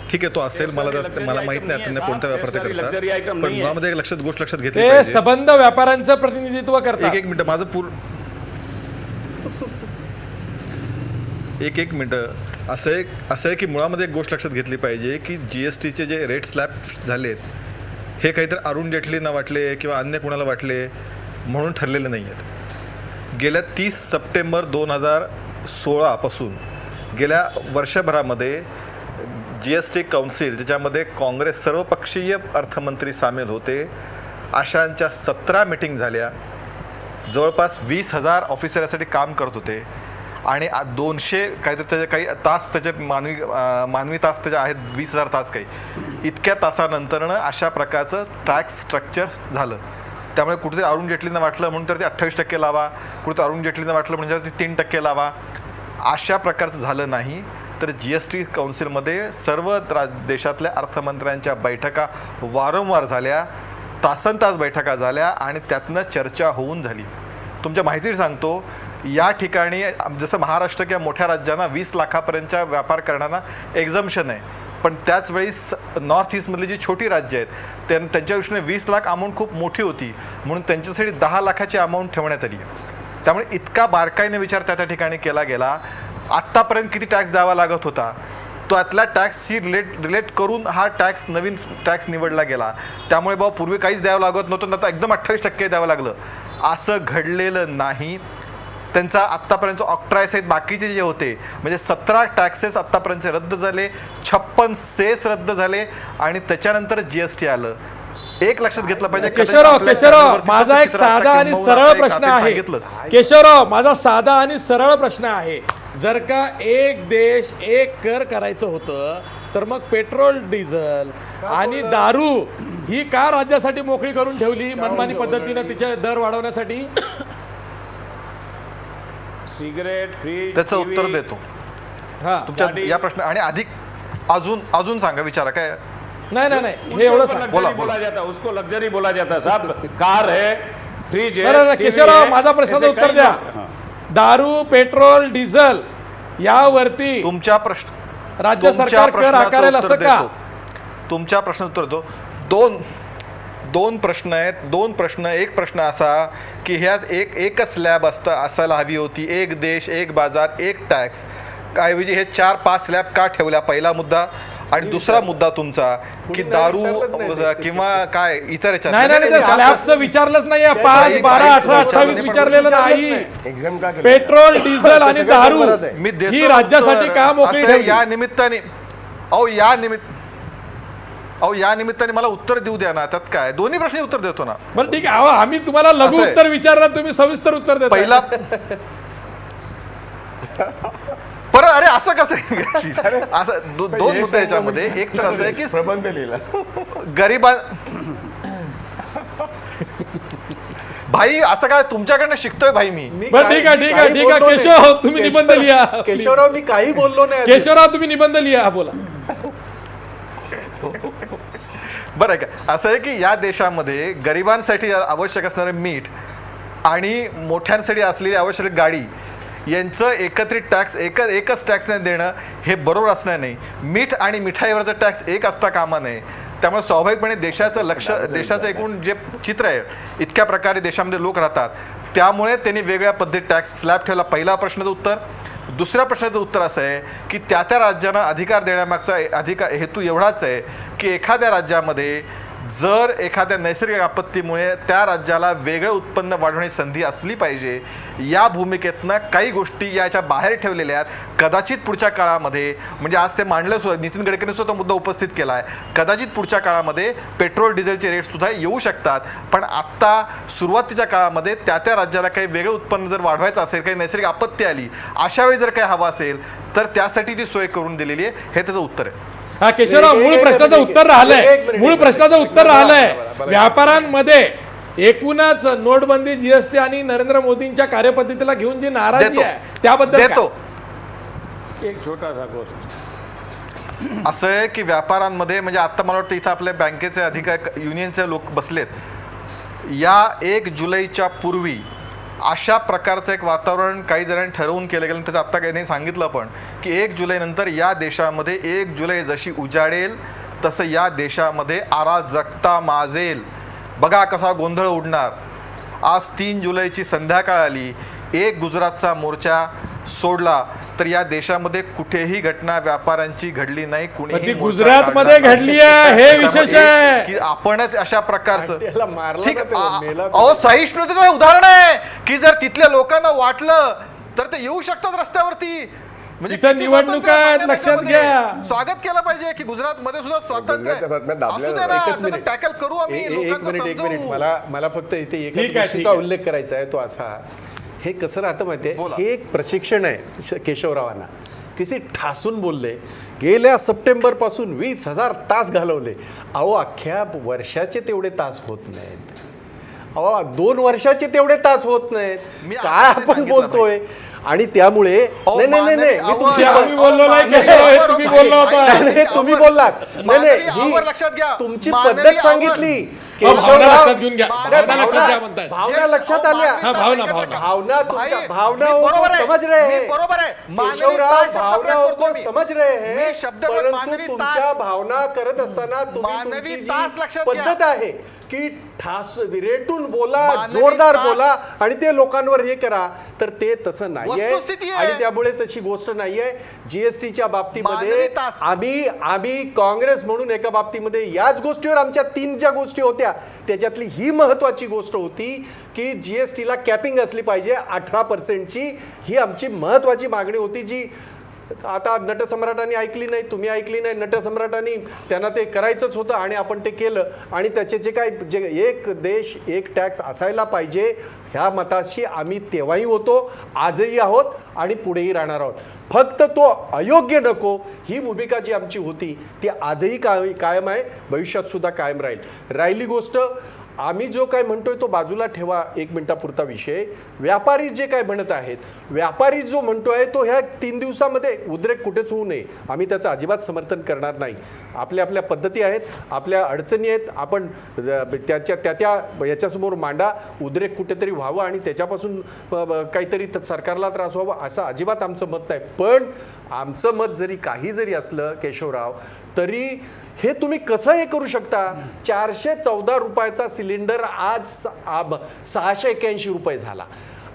ठीक आहे, तो असेल, मला माहित नाही त्यांना कोणता व्यापार ते करतात, पण मुळामध्ये एक गोष्ट लक्षात घेतली ते पाहिजे. संबंध व्यापाऱ्यांचं प्रतिनिधित्व करतात. एक मिनिट, माझं एक मिनिट. असं आहे की मुळामध्ये एक गोष्ट लक्षात घेतली पाहिजे की जीएसटीचे जे रेट स्लॅब झालेत हे काहीतरी अरुण जेटलींना वाटले किंवा अन्य कुणाला वाटले म्हणून ठरलेले नाही आहेत. गेल्या 30 सप्टेंबर 2016 पासून गेल्या वर्षभरामध्ये जीएसटी काउन्सिल, ज्याच्यामध्ये काँग्रेस सर्वपक्षीय अर्थमंत्री सामील होते, अशांच्या 17 मीटिंग झाल्या. जवळपास 20,000 ऑफिसर यासाठी काम करत होते आणि 200 काहीतरी त्याचे काही तास, त्याचे मानवी तास त्याचे आहेत 20,000 तास काही. इतक्या तासानंतरनं अशा प्रकारचं टॅक्स स्ट्रक्चर झालं. त्यामुळे कुठेतरी अरुण जेटलींना वाटलं म्हणून तर ते 28% लावा, कुठेतरी अरुण जेटलींना वाटलं म्हणजे ते 3% लावा. अशा प्रकारचं झालं नाही. तर जीएसटी काउन्सिलमध्ये सर्व देशातल्या अर्थमंत्र्यांच्या बैठका वारंवार झाल्या, तासनतास बैठका झाल्या आणि त्यातनं चर्चा होऊन झाली. तुमच्या माहितीसाठी सांगतो, या ठिकाणी जसं महाराष्ट्र किंवा मोठ्या राज्यांना 20 लाखापर्यंतच्या व्यापार करणारा एक्झम्पशन आहे, पण त्याचवेळी नॉर्थ ईस्टमधली जी छोटी राज्य आहेत त्यांच्या दृष्टीने 20 लाख अमाऊंट खूप मोठी होती, म्हणून त्यांच्यासाठी 10 लाखाची अमाऊंट ठेवण्यात आली. त्यामुळे इतका बारकाईने विचार त्या ठिकाणी केला गेला. आत्तापर्यंत किती टॅक्स द्यावा लागत होता, त्यातल्या टॅक्सशी रिलेट करून हा नवीन टॅक्स निवडला गेला. त्यामुळे बाबा पूर्वी काहीच द्यावं लागत नव्हतं, आता एकदम 28% द्यावं लागलं, असं घडलेलं नाही. त्यांचा आत्तापर्यंत ऑक्ट्रायस आहेत बाकीचे जे होते, म्हणजे 17 टॅक्सेस आत्तापर्यंत रद्द झाले, 56 सेस रद्द झाले आणि त्याच्यानंतर जीएसटी आलं. एक लक्षात घेतलं पाहिजे. केशवराव, माझा एक साधा आणि सरळ प्रश्न आहे. केशवराव, माझा साधा आणि सरळ प्रश्न आहे. जर का एक देश एक कर करायचं होतं तर मग पेट्रोल, डिझेल आणि दारू ही का राज्यासाठी मोकळी करून ठेवली मनमानी पद्धतीनं तिचे दर वाढवण्यासाठी? सिगरेट, फ्रीज, त्याचं उत्तर देतो तुमच्या या प्रश्न आणि अधिक अजून सांगा, विचारा काय. नाही हे एवढं बोला जाता, उसको लग्जरी बोला जाता. साहब कार है, फ्रीज है. केशवराव, माझा प्रश्नाचं उत्तर द्या. दारू, पेट्रोल, डिझेल यावरती तुमच्या प्रश्न राज्य सरकार कर आकारेल असं का? तुमच्या प्रश्नाचं उत्तर देतो. दोन प्रश्न आहेत. एक प्रश्न असा की ह्यात एकच स्लॅब असायला हवी होती. एक देश, एक बाजार, एक टॅक्स, ऐवजी हे 4-5 स्लॅब का ठेवल्या? पहिला मुद्दा. आणि दुसरा मुद्दा तुमचा की दारू किंवा काय इतर स्लॅबचं विचारलंच नाही. 5, 12, 18, 28 विचारलेलं नाही. एक्झाम का केलं? पेट्रोल, डिझेल आणि दारू मी देतो ही राज्यासाठी का मोकळी ठेवली? या निमित्ताने या निमित्ताने मला उत्तर देऊ द्या ना. त्यात काय, दोन्ही प्रश्न उत्तर देतो ना. बरं ठीक आहे. अहो, आम्ही तुम्हाला लघु असं आहे. उत्तर विचारलं, तुम्ही सविस्तर उत्तर देता. पहिला परत अरे असं कसं असं दोन मुद्दे याच्यामध्ये. एक तर असं आहे की प्रबंध लिहिला. गरिबा भाई असं काय तुमच्याकडनं शिकतोय भाई मी. बरं ठीक आहे. केशव तुम्ही निबंध लिहा. केशवराव मी काही बोललो नाही. केशवराव तुम्ही निबंध लिहा. बोला. बरं आहे का. असं आहे की या देशामध्ये गरिबांसाठी आवश्यक असणारं मीठ आणि मोठ्यांसाठी असलेली आवश्यक गाडी यांचं एकत्रित टॅक्स एकच टॅक्सने देणं हे बरोबर असणार नाही. मीठ आणि मिठाईवरचा टॅक्स एक असता कामा नये. त्यामुळे स्वाभाविकपणे देशाचं एकूण जे चित्र आहे, इतक्या प्रकारे देशामध्ये लोक राहतात, त्यामुळे त्यांनी वेगळ्या पद्धतीत टॅक्स स्लॅब ठेवला. पहिला प्रश्नाचं उत्तर. दुसऱ्या प्रश्नाचं उत्तर असं आहे की त्या राज्यांना अधिकार देण्यामागचा हेतू एवढाच आहे की एखाद्या राज्यामध्ये जर एखाद्या नैसर्गिक आपत्तीमुळे त्या राज्याला वेगळं उत्पन्न वाढवण्याची संधी असली पाहिजे. या भूमिकेतनं काही गोष्टी याच्या बाहेर ठेवलेल्या आहेत. कदाचित पुढच्या काळामध्ये, म्हणजे आज ते मांडलं सुद्धा, नितीन गडकरींनी सुद्धा मुद्दा उपस्थित केला आहे, कदाचित पुढच्या काळामध्ये पेट्रोल डिझेलचे रेटसुद्धा येऊ शकतात. पण आत्ता सुरुवातीच्या काळामध्ये त्या राज्याला काही वेगळं उत्पन्न जर वाढवायचं असेल, काही नैसर्गिक आपत्ती आली, अशा वेळी जर काही हवं असेल तर त्यासाठी ती सोय करून दिलेली आहे. हे त्याचं उत्तर आहे. हा केशवराव, मूळ प्रश्नाचं उत्तर राहिलंय. व्यापाऱ्यांमध्ये एकूणच नोटबंदी, जीएसटी आणि नरेंद्र मोदींच्या कार्यपद्धतीला घेऊन जी नाराजी आहे त्याबद्दल देतो. एक छोटासा गोष्ट असं आहे की व्यापाऱ्यांमध्ये, म्हणजे आता मला वाटतं इथं आपल्या बँकेचे अधिकारी, युनियनचे लोक बसलेत, या 1 जुलैच्या पूर्वी अशा प्रकारचं एक वातावरण काही जणांनी ठरवून केलं गेलं. त्याचं आत्ता काही नाही सांगितलं पण की 1 जुलैनंतर या देशामध्ये 1 जुलै जशी उजाडेल तसं या देशामध्ये अराजकता माजेल. बघा कसा गोंधळ उडणार. आज 3 जुलैची संध्याकाळ आली, 1 गुजरातचा मोर्चा सोडला तर या देशामध्ये कुठेही घटना व्यापाऱ्यांची घडली नाही. कुणीही गुजरात मध्ये घडली आहे, हे विशेष आहे की आपणच अशा प्रकारचं ठीक. मेला अहो, सहिष्णुतेचं उदाहरण आहे की जर तिथल्या लोकांना वाटलं तर ते येऊ शकतात रस्त्यावरती. म्हणजे इथं निवडणुका आहेत, लक्षात घ्या. स्वागत केलं पाहिजे की गुजरात मध्ये सुद्धा स्वातंत्र्य गुजरातच्या बातम्या दाबल्या असू दे ना, एकच मिनिट. त्याचं टॅकल करू आम्ही. एक लोकांचं मिनिट समजावू. मला फक्त इथे एका ठीक आहे, गोष्टीचा ठीक आहे. उल्लेख करायचा आहे. तो असा, हे कसं राहतं माहितीये, बोला. हे एक प्रशिक्षण आहे केशवरावांना. किती ठासून बोलले. गेल्या सप्टेंबर पासून 20,000 तास घालवले. अहो, अख्ख्या वर्षाचे तेवढे तास होत नाहीत. अहो, 2 वर्षाचे तेवढे तास होत नाहीत. मी काय आता आपण सांगितलं बोलतोय. आणि त्यामुळे नाही मी तुमच्या- आम्ही बोललो नाही, केशव, हे तुम्ही बोललो होता. नाही, तुम्ही बोललात. मानवी आवड लक्षात घ्या. ही तुमची मानवी पद्धत आवड. सांगितली. भावना लक्षात घेऊन घ्या. भावना भावना लक्षात घ्या म्हणताय. भावना लक्षात आल्या. हा, भावना. भावना तुमच्या भाई, भावना मी हो तो बरोबर आहे. समझ रहे मी हैं. बरोबर आहे. मानवी केशवराव तास शब्द भावना प्रयोग हो करतो तो मी. समझ रहे हैं. मी शब्द परंतु मानवी तुमच्या तास. भावना करत असताना तुम्ही मानवी तुमची तास जी लक्षात घ्या. पद्धत आहे की ठास विरेटून बोला, मानवी जोरदार तास. बोला आणि ते लोकांवर हे करा, तर ते तसं नाहीये. वस्तुस्थिती आहे. आणि त्यामुळे तशी गोष्ट नाहीये. जीएसटीच्या बाबतीमध्ये मानवी तास. आम्ही काँग्रेस म्हणून एका बाबतीमध्ये याच गोष्टीवर आमच्या 3 ज्या गोष्टी होत्या त्याच्यातली ही महत्वाची गोष्ट होती की जीएसटीला कॅपिंग असली पाहिजे 18%ची. ही आमची महत्वाची मागणी होती, जी आता नटसम्राटांनी ऐकली नाही, तुम्ही ऐकली नाही. नटसम्राटांनी त्यांना ते करायचंच होतं आणि आपण ते केलं. आणि त्याचे जे एक देश एक टॅक्स असायला पाहिजे ह्या मताशी आम्ही तेव्हाही होतो, आजही आहोत आणि पुढेही राहणार आहोत. फक्त तो अयोग्य नको ही भूमिका जी आमची होती ती आजही कायम आहे, भविष्यात सुद्धा कायम राहील. राहिली गोष्ट, आम्ही जो काय म्हणतोय तो बाजूला ठेवा 1 मिनिटापुरता विषय. व्यापारी जे काय म्हणत आहेत, व्यापारी जो म्हणतोय तो ह्या 3 दिवसामध्ये उद्रेक कुठेच होऊ नये, आम्ही त्याचं अजिबात समर्थन करणार नाही. आपल्या पद्धती आहेत, आपल्या अडचणी आहेत, आपण त्या याच्यासमोर मांडा. उद्रेक कुठेतरी व्हावं आणि त्याच्यापासून काहीतरी सरकारला त्रास व्हावा असं अजिबात आमचं मत नाही. पण आमचं मत जरी काही जरी असलं केशवराव, तरी हे तुम्ही कसं हे करू शकता? 414 रुपयाचा सिलेंडर आज 681 रुपये झाला.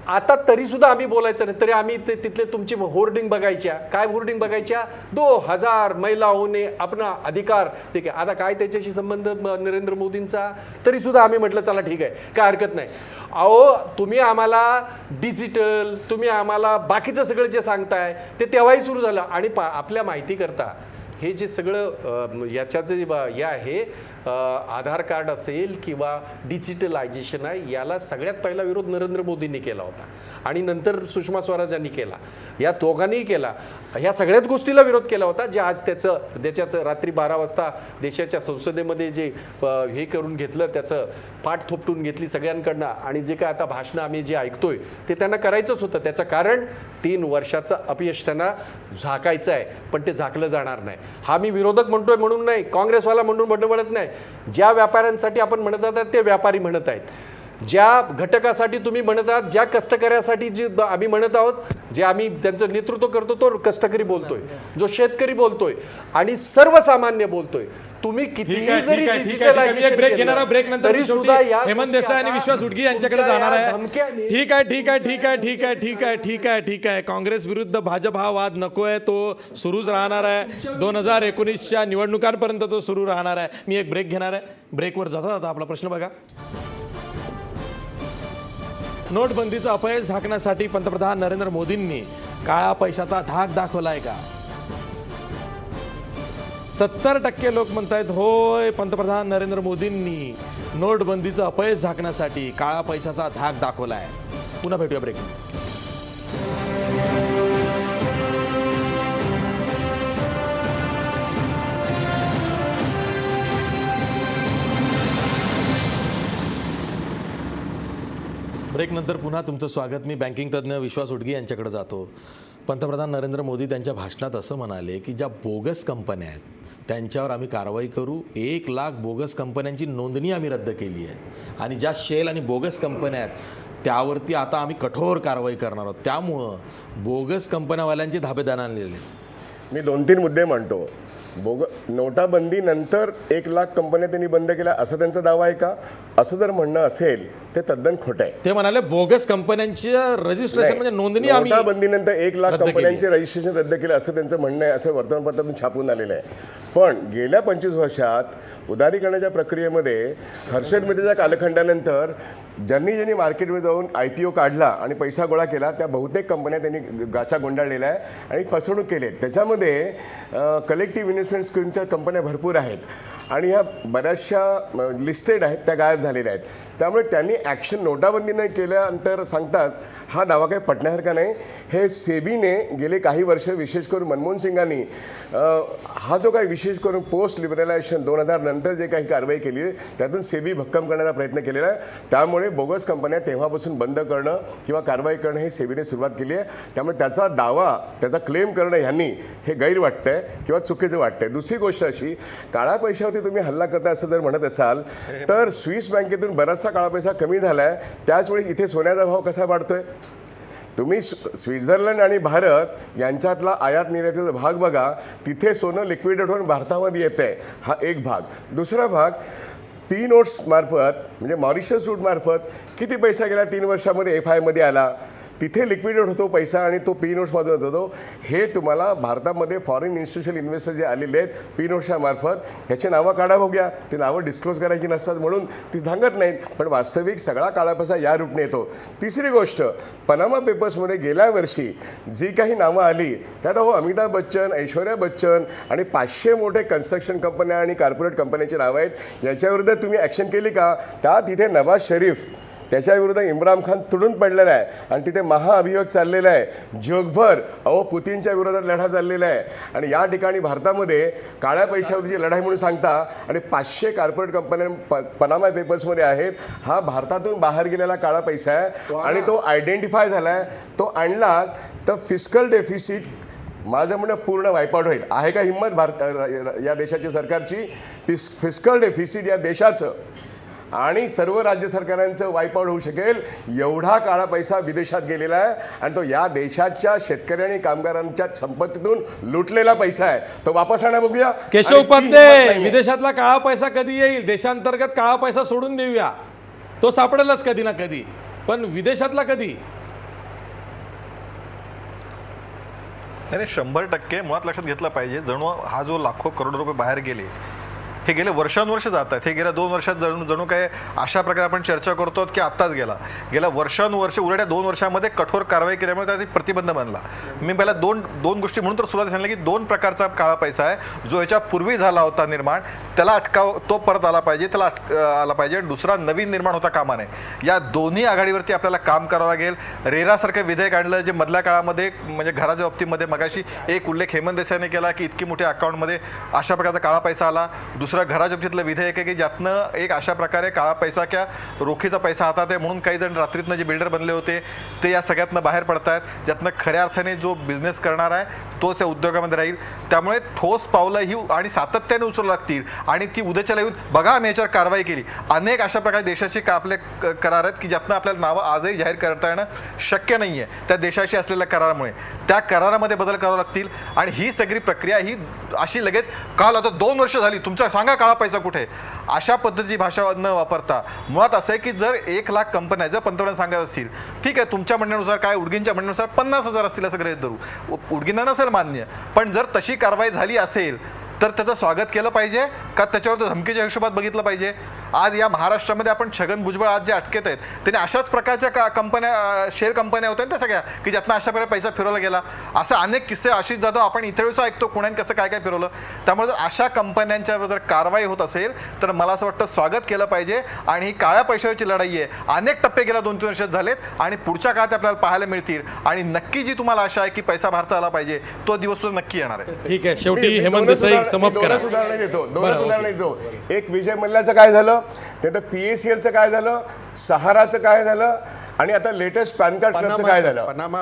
आता तरी सुद्धा आम्ही बोलायचं नाही, तरी आम्ही तिथले तुमची होर्डिंग बघायच्या. काय होर्डिंग बघायच्या? 2000 महिलाओने अपना अधिकार. ठीक आहे, आता काय त्याच्याशी संबंध नरेंद्र मोदींचा? तरी सुद्धा आम्ही म्हटलं चला ठीक आहे, काय हरकत नाही. अहो, तुम्ही आम्हाला डिजिटल, तुम्ही आम्हाला बाकीचं सगळं जे सांगताय ते तेव्हाही सुरू झालं. आणि आपल्या माहिती करता हे जे सगळं याच्याचं जे हे आहे, आधार कार्ड असेल किंवा डिजिटलायझेशन आहे, याला सगळ्यात पहिला विरोध नरेंद्र मोदींनी केला होता आणि नंतर सुषमा स्वराज यांनी केला. या दोघांनीही केला. ह्या सगळ्याच गोष्टीला विरोध केला होता, जे आज त्याच्याचं रात्री 12 वाजता देशाच्या संसदेमध्ये जे हे करून घेतलं, त्याचं पाठ थोपटून घेतली सगळ्यांकडनं. आणि जे काय आता भाषणं आम्ही जे ऐकतोय ते त्यांना करायचंच होतं. त्याचं कारण 3 वर्षाचं अपयश त्यांना झाकायचं आहे, पण ते झाकलं जाणार नाही. हा मी विरोधक म्हणतोय म्हणून नाही, काँग्रेसवाला म्हणून म्हणत नाही. ज्या व्यापाऱ्यांसाठी आपण म्हणत आहात ते व्यापारी म्हणत आहेत, ज्या घटकासाठी तुम्ही म्हणत आहात, ज्या कष्टकऱ्यासाठी जे आम्ही म्हणत आहोत, जे आम्ही त्यांचं नेतृत्व करतो, तो कष्टकरी बोलतोय, जो शेतकरी बोलतोय आणि सर्वसामान्य बोलतोय. तुम्ही कितीही जरी एक ब्रेक घेणार आहोत. ब्रेक नंतर तरी सुद्धा हेमंत देसाई आणि विश्वास उटगी यांच्याकडे जाणार आहे. ठीक आहे. काँग्रेस विरुद्ध भाजप हा वाद नकोय, तो सुरूच राहणार आहे. 2019च्या निवडणुकांपर्यंत तो सुरू राहणार आहे. मी एक ब्रेक घेणार आहे. ब्रेकवर जाता आपला प्रश्न बघा. नोटबंदीचं अपयश झाकण्यासाठी पंतप्रधान नरेंद्र मोदींनी काळा पैशाचा धाक दाखवलाय का? 70% लोक म्हणतायत होय, पंतप्रधान नरेंद्र मोदींनी नोटबंदीचं अपयश झाकण्यासाठी काळा पैशाचा धाक दाखवलाय. पुन्हा भेटूया ब्रेक. ब्रेक नंतर पुन्हा तुमचं स्वागत. मी बँकिंग तज्ज्ञ विश्वास उटगी यांच्याकडे जातो. पंतप्रधान नरेंद्र मोदी त्यांच्या भाषणात असं म्हणाले की ज्या बोगस कंपन्या आहेत त्यांच्यावर आम्ही कारवाई करू. 1 लाख बोगस कंपन्यांची नोंदणी आम्ही रद्द केली आहे आणि ज्या शेल आणि बोगस कंपन्या आहेत त्यावरती आता आम्ही कठोर कारवाई करणार आहोत. त्यामुळं बोगस कंपन्यावाल्यांचे धाबेदार आणलेले. मी 2-3 मुद्दे मांडतो. नोटाबंदीनंतर 1 लाख कंपन्या त्यांनी बंद केल्या असं त्यांचा दावा आहे का? असं जर म्हणणं असेल ते तद्दन खोटं आहे. ते म्हणाले बोगस कंपन्यांच्या रजिस्ट्रेशन म्हणजे नोंदणी आम्ही नोटाबंदीनंतर 1 लाख कंपन्यांचे रजिस्ट्रेशन रद्द केलं असं त्यांचं म्हणणं आहे, असं वर्तमानपत्रातून छापून आलेलं आहे. पण गेल्या 25 वर्षात उदारीकरणाच्या प्रक्रियेमध्ये हर्षद मेहताच्या कालखंडानंतर ज्यांनी मार्केटमध्ये जाऊन IPO काढला आणि पैसा गोळा केला त्या बहुतेक कंपन्या त्यांनी गाचा गुंडाळलेला आहे आणि फसवणूक केली आहे. त्याच्यामध्ये कलेक्टिव्ह इन्व्हेस्टमेंट स्कीमच्या कंपन्या भरपूर आहेत आणि ह्या बऱ्याचशा लिस्टेड आहेत, त्या गायब झालेल्या आहेत. त्यामुळे त्यांनी ॲक्शन नोटाबंदी नाही केल्यानंतर सांगतात हा दावा काही पटण्यासारखा नाही. हे सेबीने गेले काही वर्ष विशेष करून मनमोहन सिंगांनी हा जो काही विशेष करून पोस्ट लिबरलायझेशन 2000 नंतर जे काही कारवाई केली आहे त्यातून सेबी भक्कम करण्याचा प्रयत्न केलेला आहे. त्यामुळे बोगस कंपन्या तेव्हापासून बंद करणं किंवा कारवाई करणं हे सेबीने सुरुवात केली आहे. त्यामुळे त्याचा दावा, त्याचा क्लेम करणं ह्यांनी हे गैर वाटतंय किंवा चुकीचं वाटतंय. दुसरी गोष्ट अशी, काळा पैशावरती तुम्ही हल्ला करता असं जर म्हणत असाल तर स्विस बँकेतून बराचसा काळा पैसा कमी झाला आहे, त्याचवेळी इथे सोन्याचा भाव कसा वाढतोय? तुम्ही स्वित्झर्लंड आणि भारत यांच्यातला आयात निर्यातीचा भाग बघा, तिथे सोनं लिक्विडेट होऊन भारतामध्ये येत आहे. हा एक भाग. दुसरा भाग, पी नोट्स मार्फत म्हणजे मॉरिशस रूट मार्फत किती पैसा गेला 3 वर्षामध्ये FI मध्ये आला, तिथे लिक्विडेट होतो पैसा आणि तो पी नोट्समधून होतो. हे तुम्हाला भारतामध्ये फॉरेन इन्स्टिट्यूशनल इन्व्हेस्टर जे आलेले आहेत पी नोट्सच्या मार्फत, ह्याची नावं काढा बघूया. ते नावं डिस्क्लोज करायची नसतात म्हणून ती सांगत नाहीत, पण वास्तविक सगळा काळा पैसा या रूटने येतो. तिसरी गोष्ट, पनामा पेपर्समध्ये गेल्या वर्षी जी काही नावं आली त्यात अमिताभ बच्चन, ऐश्वर्या बच्चन आणि 500 मोठे कन्स्ट्रक्शन कंपन्या आणि कॉर्पोरेट कंपन्यांची नावं आहेत. याच्याविरुद्ध तुम्ही ॲक्शन केली का? त्या तिथे नवाज शरीफ, त्याच्याविरुद्ध इम्रान खान तुडून पडलेला आहे आणि तिथे महाअभियोग चाललेला आहे. जगभर पुतीनच्या विरोधात लढा चाललेला आहे आणि या ठिकाणी भारतामध्ये काळ्या पैशावरची लढाई म्हणून सांगता आणि 500 कॉर्पोरेट कंपन्या पनामा पेपर्समध्ये आहेत. हा भारतातून बाहेर गेलेला काळा पैसा आहे आणि तो आयडेंटिफाय झाला आहे. तो आणला तर फिस्कल डेफिसिट माझं म्हणणं पूर्ण वाईपआउट होईल. आहे का हिंमत या देशाची सरकारची? फिस्कल डेफिसिट या देशाचं आणि सर्व राज्य सरकारांचं वाईपआउट होऊ शकेल एवढा काळा पैसा विदेशात गेलेला आहे आणि तो या देशाच्या शेतकरी आणि कामगारांच्या संपत्तीतून लुटलेला पैसा आहे. तो वापस आणा बघूया. केशव आणि ती हिंमत उपाध्ये, नाहीये. विदेशातला काळा पैसा कधी येईल? देशांतर्गत काळा पैसा सोडून देऊया, तो सापडेलच कधी ना कधी, पण विदेशातला कधी? नाही 100% मुळात लक्षात घेतलं पाहिजे. जणू हा जो लाखो करोड रुपये बाहेर गेले, हे गेले वर्षानुवर्ष जात आहेत. हे गेल्या 2 वर्षात जणू काय अशा प्रकारे आपण चर्चा करतो की आत्ताच गेल्या वर्षानुवर्ष उलट्या 2 वर्षामध्ये कठोर कारवाई केल्यामुळे त्याचा प्रतिबंध बनला. मी पहिला दोन गोष्टी म्हणून तर सुरुवात सांगितलं की 2 प्रकारचा काळा पैसा आहे जो याच्या पूर्वी झाला होता निर्माण, त्याला अटकाव, तो परत आला पाहिजे, त्याला आला पाहिजे, आणि दुसरा नवीन निर्माण होता कामा नये. या दोन्ही आघाडीवरती आपल्याला काम करावं लागेल. रेरासारखं विधेयक आणलं जे मधल्या काळामध्ये, म्हणजे घराच्या बाबतीमध्ये मगाशी एक उल्लेख हेमंत देसाईने केला की इतकी मोठ्या अकाउंटमध्ये अशा प्रकारचा काळा पैसा आला. दुसरं घराच्या बाबतीतलं विधेयक आहे की ज्यातनं एक अशा प्रकारे काळा पैसा किंवा रोखीचा पैसा हातात आहे म्हणून काही जण रात्रीतनं जे बिल्डर बनले होते ते या सगळ्यातनं बाहेर पडतात, ज्यातनं खऱ्या अर्थाने जो बिझनेस करणार आहे तोच या उद्योगामध्ये राहील. त्यामुळे ठोस पावलं ही आणि सातत्याने उचलू लागतील आणि ती उद्याच्याला येऊन बघा आम्ही याच्यावर कारवाई केली. अनेक अशा प्रकारे देशाशी आपले करार आहेत की ज्यातनं आपल्याला नावं आजही जाहीर करता येणं शक्य नाही आहे त्या देशाशी असलेल्या करारामुळे. त्या करारामध्ये बदल करावे लागतील आणि ही सगळी प्रक्रिया ही अशी लगेच काल आता 2 वर्ष झाली तुमच्या सांगा काळा पैसा कुठे, अशा पद्धतीची भाषा न वापरता मुळात असं आहे की जर 1 लाख कंपन्या जर पंतप्रधान सांगत असतील, ठीक आहे तुमच्या म्हणण्यानुसार काय उडगींच्या म्हणण्यानुसार 50,000 असतील असं गृहीत धरू, उडगींना नसेल मान्य, पण जर तशी कारवाई झाली असेल तर त्याचं स्वागत केलं पाहिजे का त्याच्यावर धमकीच्या हिशोबात बघितलं पाहिजे? आज या महाराष्ट्रामध्ये आपण छगन भुजबळ आज जे अटकेत आहेत त्यांनी अशाच प्रकारच्या कंपन्या, शेअर कंपन्या होत्या त्या सगळ्या की ज्यातनं अशा प्रकारे पैसा फिरवला गेला. असे अनेक किस्से आशिष जाधव आपण इतरच ऐकतो पुण्यात कसं काय फिरवलं. त्यामुळे जर अशा कंपन्यांच्यावर जर कारवाई होत असेल तर मला असं वाटतं स्वागत केलं पाहिजे. आणि ही काळ्या पैशाची लढाई आहे, अनेक टप्पे गेल्या 2-3 वर्षात झालेत आणि पुढच्या काळात आपल्याला पाहायला मिळतील. आणि नक्की जी तुम्हाला आशा आहे की पैसा भारतात आला पाहिजे तो दिवस सुद्धा नक्की येणार आहे. ठीक आहे, शेवटी हेमंत देसाई समाप्त करा. दोनच उदाहरणं देतो. एक विजय मल्ल्याचं काय झालं, त्यानंतर PACLचं काय झालं, सहाराचं काय झालं आणि आता लेटेस्ट पॅन कार्ड क्लबचं काय झालं. पनामा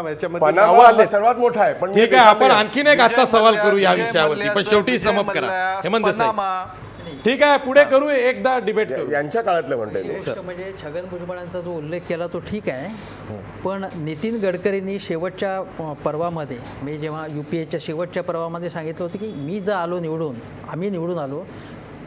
हा सर्वात मोठा आहे. पण ठीक आहे, आपण आणखीन एक आजचा सवाल करू या विषयावरती, पण शेवटी समाप्त करा हेमंत देसाई. ठीक आहे, पुढे करू, एकदा डिबेट करू. यांच्या काळातलं म्हणतोय मी. गोष्ट म्हणजे छगन भुजबळांचा जो उल्लेख केला तो ठीक आहे, पण नितीन गडकरींनी शेवटच्या पर्वामध्ये, मी जेव्हा UPAच्या शेवटच्या पर्वामध्ये सांगितलं होतं की मी जर आलो निवडून, आम्ही निवडून आलो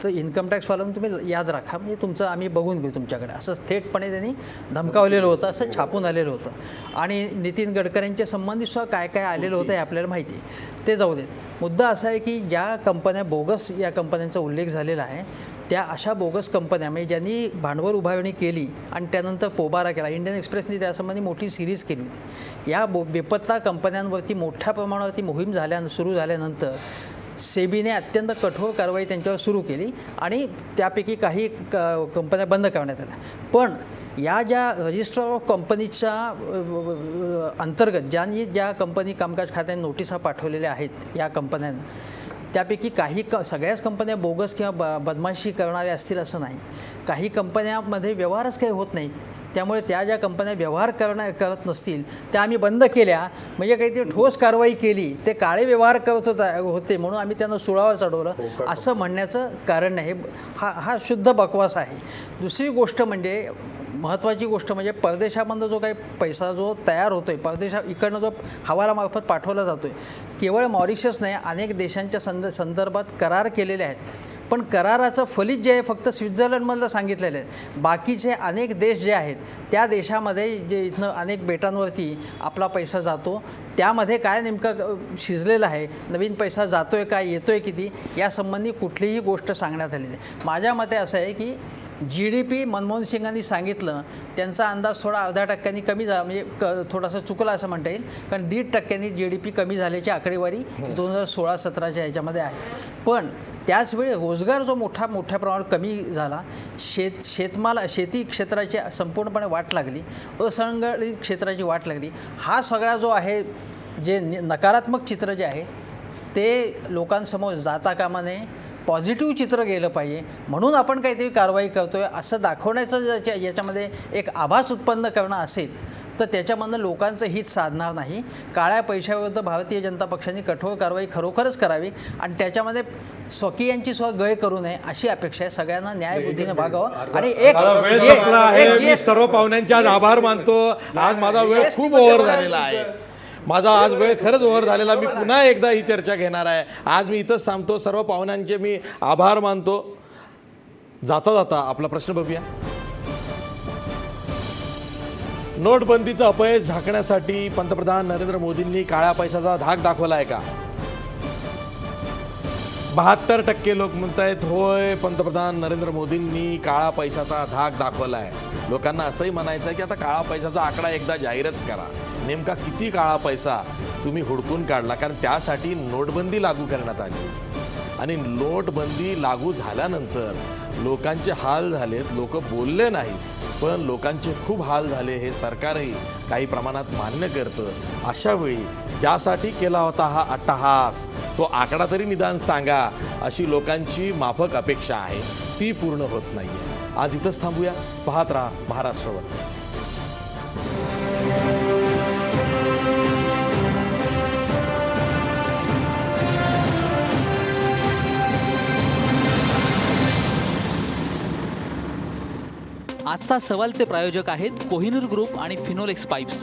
तर इन्कम टॅक्सवाला तुम्ही याद राखा, म्हणजे तुमचं आम्ही बघून घेऊ तुमच्याकडे, असं थेटपणे त्यांनी धमकावलेलं होतं, असं छापून आलेलं होतं. आणि नितीन गडकरींच्या संबंधित सुद्धा काय काय आलेलं होतं हे आपल्याला माहिती आहे, ते जाऊ देत. मुद्दा असा आहे की ज्या कंपन्या बोगस, या कंपन्यांचा उल्लेख झालेला आहे, त्या अशा बोगस कंपन्या म्हणजे ज्यांनी भांडवल उभारणी केली आणि त्यानंतर पोबारा केला, इंडियन एक्सप्रेसने त्यासंबंधी मोठी सिरीज केली होती. या बेपत्ता कंपन्यांवरती मोठ्या प्रमाणावरती मोहीम सुरू झाल्यानंतर सेबीने अत्यंत कठोर कारवाई त्यांच्यावर सुरू केली आणि त्यापैकी काही कंपन्या बंद करण्यात आल्या. पण या ज्या रजिस्टर ऑफ कंपनीच्या अंतर्गत ज्या कंपनी कामकाज खात्याने नोटिसा पाठवलेल्या आहेत या कंपन्यांना, त्यापैकी काही सगळ्याच कंपन्या बोगस किंवा बदमाशी करणाऱ्या असतील असं नाही. काही कंपन्यांमध्ये व्यवहारच काही होत नाहीत. त्यामुळे त्या ज्या कंपन्या व्यवहार करत नसतील त्या आम्ही बंद केल्या, म्हणजे काहीतरी ठोस कारवाई केली, ते काळे व्यवहार करत होते म्हणून आम्ही त्यांना सुळावर चढवलं असं म्हणण्याचं कारण नाही. हा शुद्ध बकवास आहे. दुसरी गोष्ट म्हणजे, महत्त्वाची गोष्ट म्हणजे परदेशामधला जो काही पैसा जो तयार होतो आहे, इकडनं जो हवालामार्फत पाठवला जातो आहे, केवळ मॉरिशस नाही अनेक देशांच्या संदर्भात करार केलेले आहेत. पण कराराचं फलित जे आहे फक्त स्वित्झर्लंडमधलं सांगितलेलं आहे. बाकीचे अनेक देश जे आहेत त्या देशामध्ये जे इथनं अनेक बेटांवरती आपला पैसा जातो, त्यामध्ये काय नेमकं शिजलेलं आहे, नवीन पैसा जातो आहे काय, येतो आहे किती, यासंबंधी कुठलीही गोष्ट सांगण्यात आली नाही. माझ्या मते असं आहे की GDP मनमोहन सिंगांनी सांगितलं, त्यांचा अंदाज थोडा 0.5% कमी झाला, म्हणजे थोडासा चुकला असं म्हणता येईल, कारण 1.5% GDP कमी झाल्याची आकडेवारी 2016-17च्या ह्याच्यामध्ये आहे. पण त्याचवेळी रोजगार जो मोठ्या प्रमाणात कमी झाला, शेती क्षेत्राची संपूर्णपणे वाट लागली, असंघटित क्षेत्राची वाट लागली. हा सगळा जो आहे जे नकारात्मक चित्र जे आहे ते लोकांसमोर जाता कामा नये, पॉझिटिव्ह चित्र गेलं पाहिजे, म्हणून आपण काहीतरी कारवाई करतो आहे असं दाखवण्याचं याच्यामध्ये एक आभास उत्पन्न करणं असेल तर त्याच्यामधनं लोकांचं हित साधणार नाही. काळ्या पैशाविरुद्ध भारतीय जनता पक्षाने कठोर कारवाई खरोखरच करावी आणि त्याच्यामध्ये स्वकीयांची सुद्धा गय करू नये अशी अपेक्षा आहे. सगळ्यांना न्यायबुद्धीने भागावं. आणि माझा वेळ संपला आहे. मी सर्व पाहुण्यांचे आज आभार मानतो. आज माझा वेळ खूप ओव्हर झालेला आहे. माझा आज वेळ खरंच ओव्हर झालेला. मी पुन्हा एकदा ही चर्चा घेणार आहे. आज मी इथंच थांबतो. सर्व पाहुण्यांचे मी आभार मानतो. जाता जाता आपला प्रश्न बघूया. नोटबंदीचं अपयश झाकण्यासाठी पंतप्रधान नरेंद्र मोदींनी काळ्या पैशाचा धाक दाखवला आहे का? 72% लोक म्हणतायत होय, पंतप्रधान नरेंद्र मोदींनी काळा पैशाचा धाक दाखवला आहे. लोकांना असंही म्हणायचं आहे की आता काळा पैशाचा आकडा एकदा जाहीरच करा. नेमका किती काळा पैसा तुम्ही हुडकून काढला? कारण त्यासाठी नोटबंदी लागू करण्यात आली आणि नोटबंदी लागू झाल्यानंतर लोकांचे हाल झालेत. लोक बोलले नाहीत पण लोकांचे खूप हाल झाले हे सरकारही काही प्रमाणात मान्य करतं. अशा वेळी ज्यासाठी केला होता हा अट्टहास तो आकडा तरी निदान सांगा अशी लोकांची माफक अपेक्षा आहे. ती पूर्ण होत नाही. आज इथंच थांबूया. पाहत राहा महाराष्ट्रावर. आजचा सवालचे प्रायोजक आहेत कोहिनूर ग्रुप आणि फिनोलेक्स पाईप्स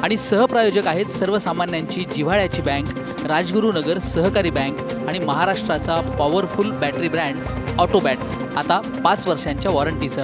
आणि सहप्रायोजक आहेत सर्वसामान्यांची जिव्हाळ्याची बँक राजगुरू नगर सहकारी बँक आणि महाराष्ट्राचा पॉवरफुल बॅटरी ब्रँड ऑटोबॅट, आता 5 वर्षांच्या वॉरंटीसह.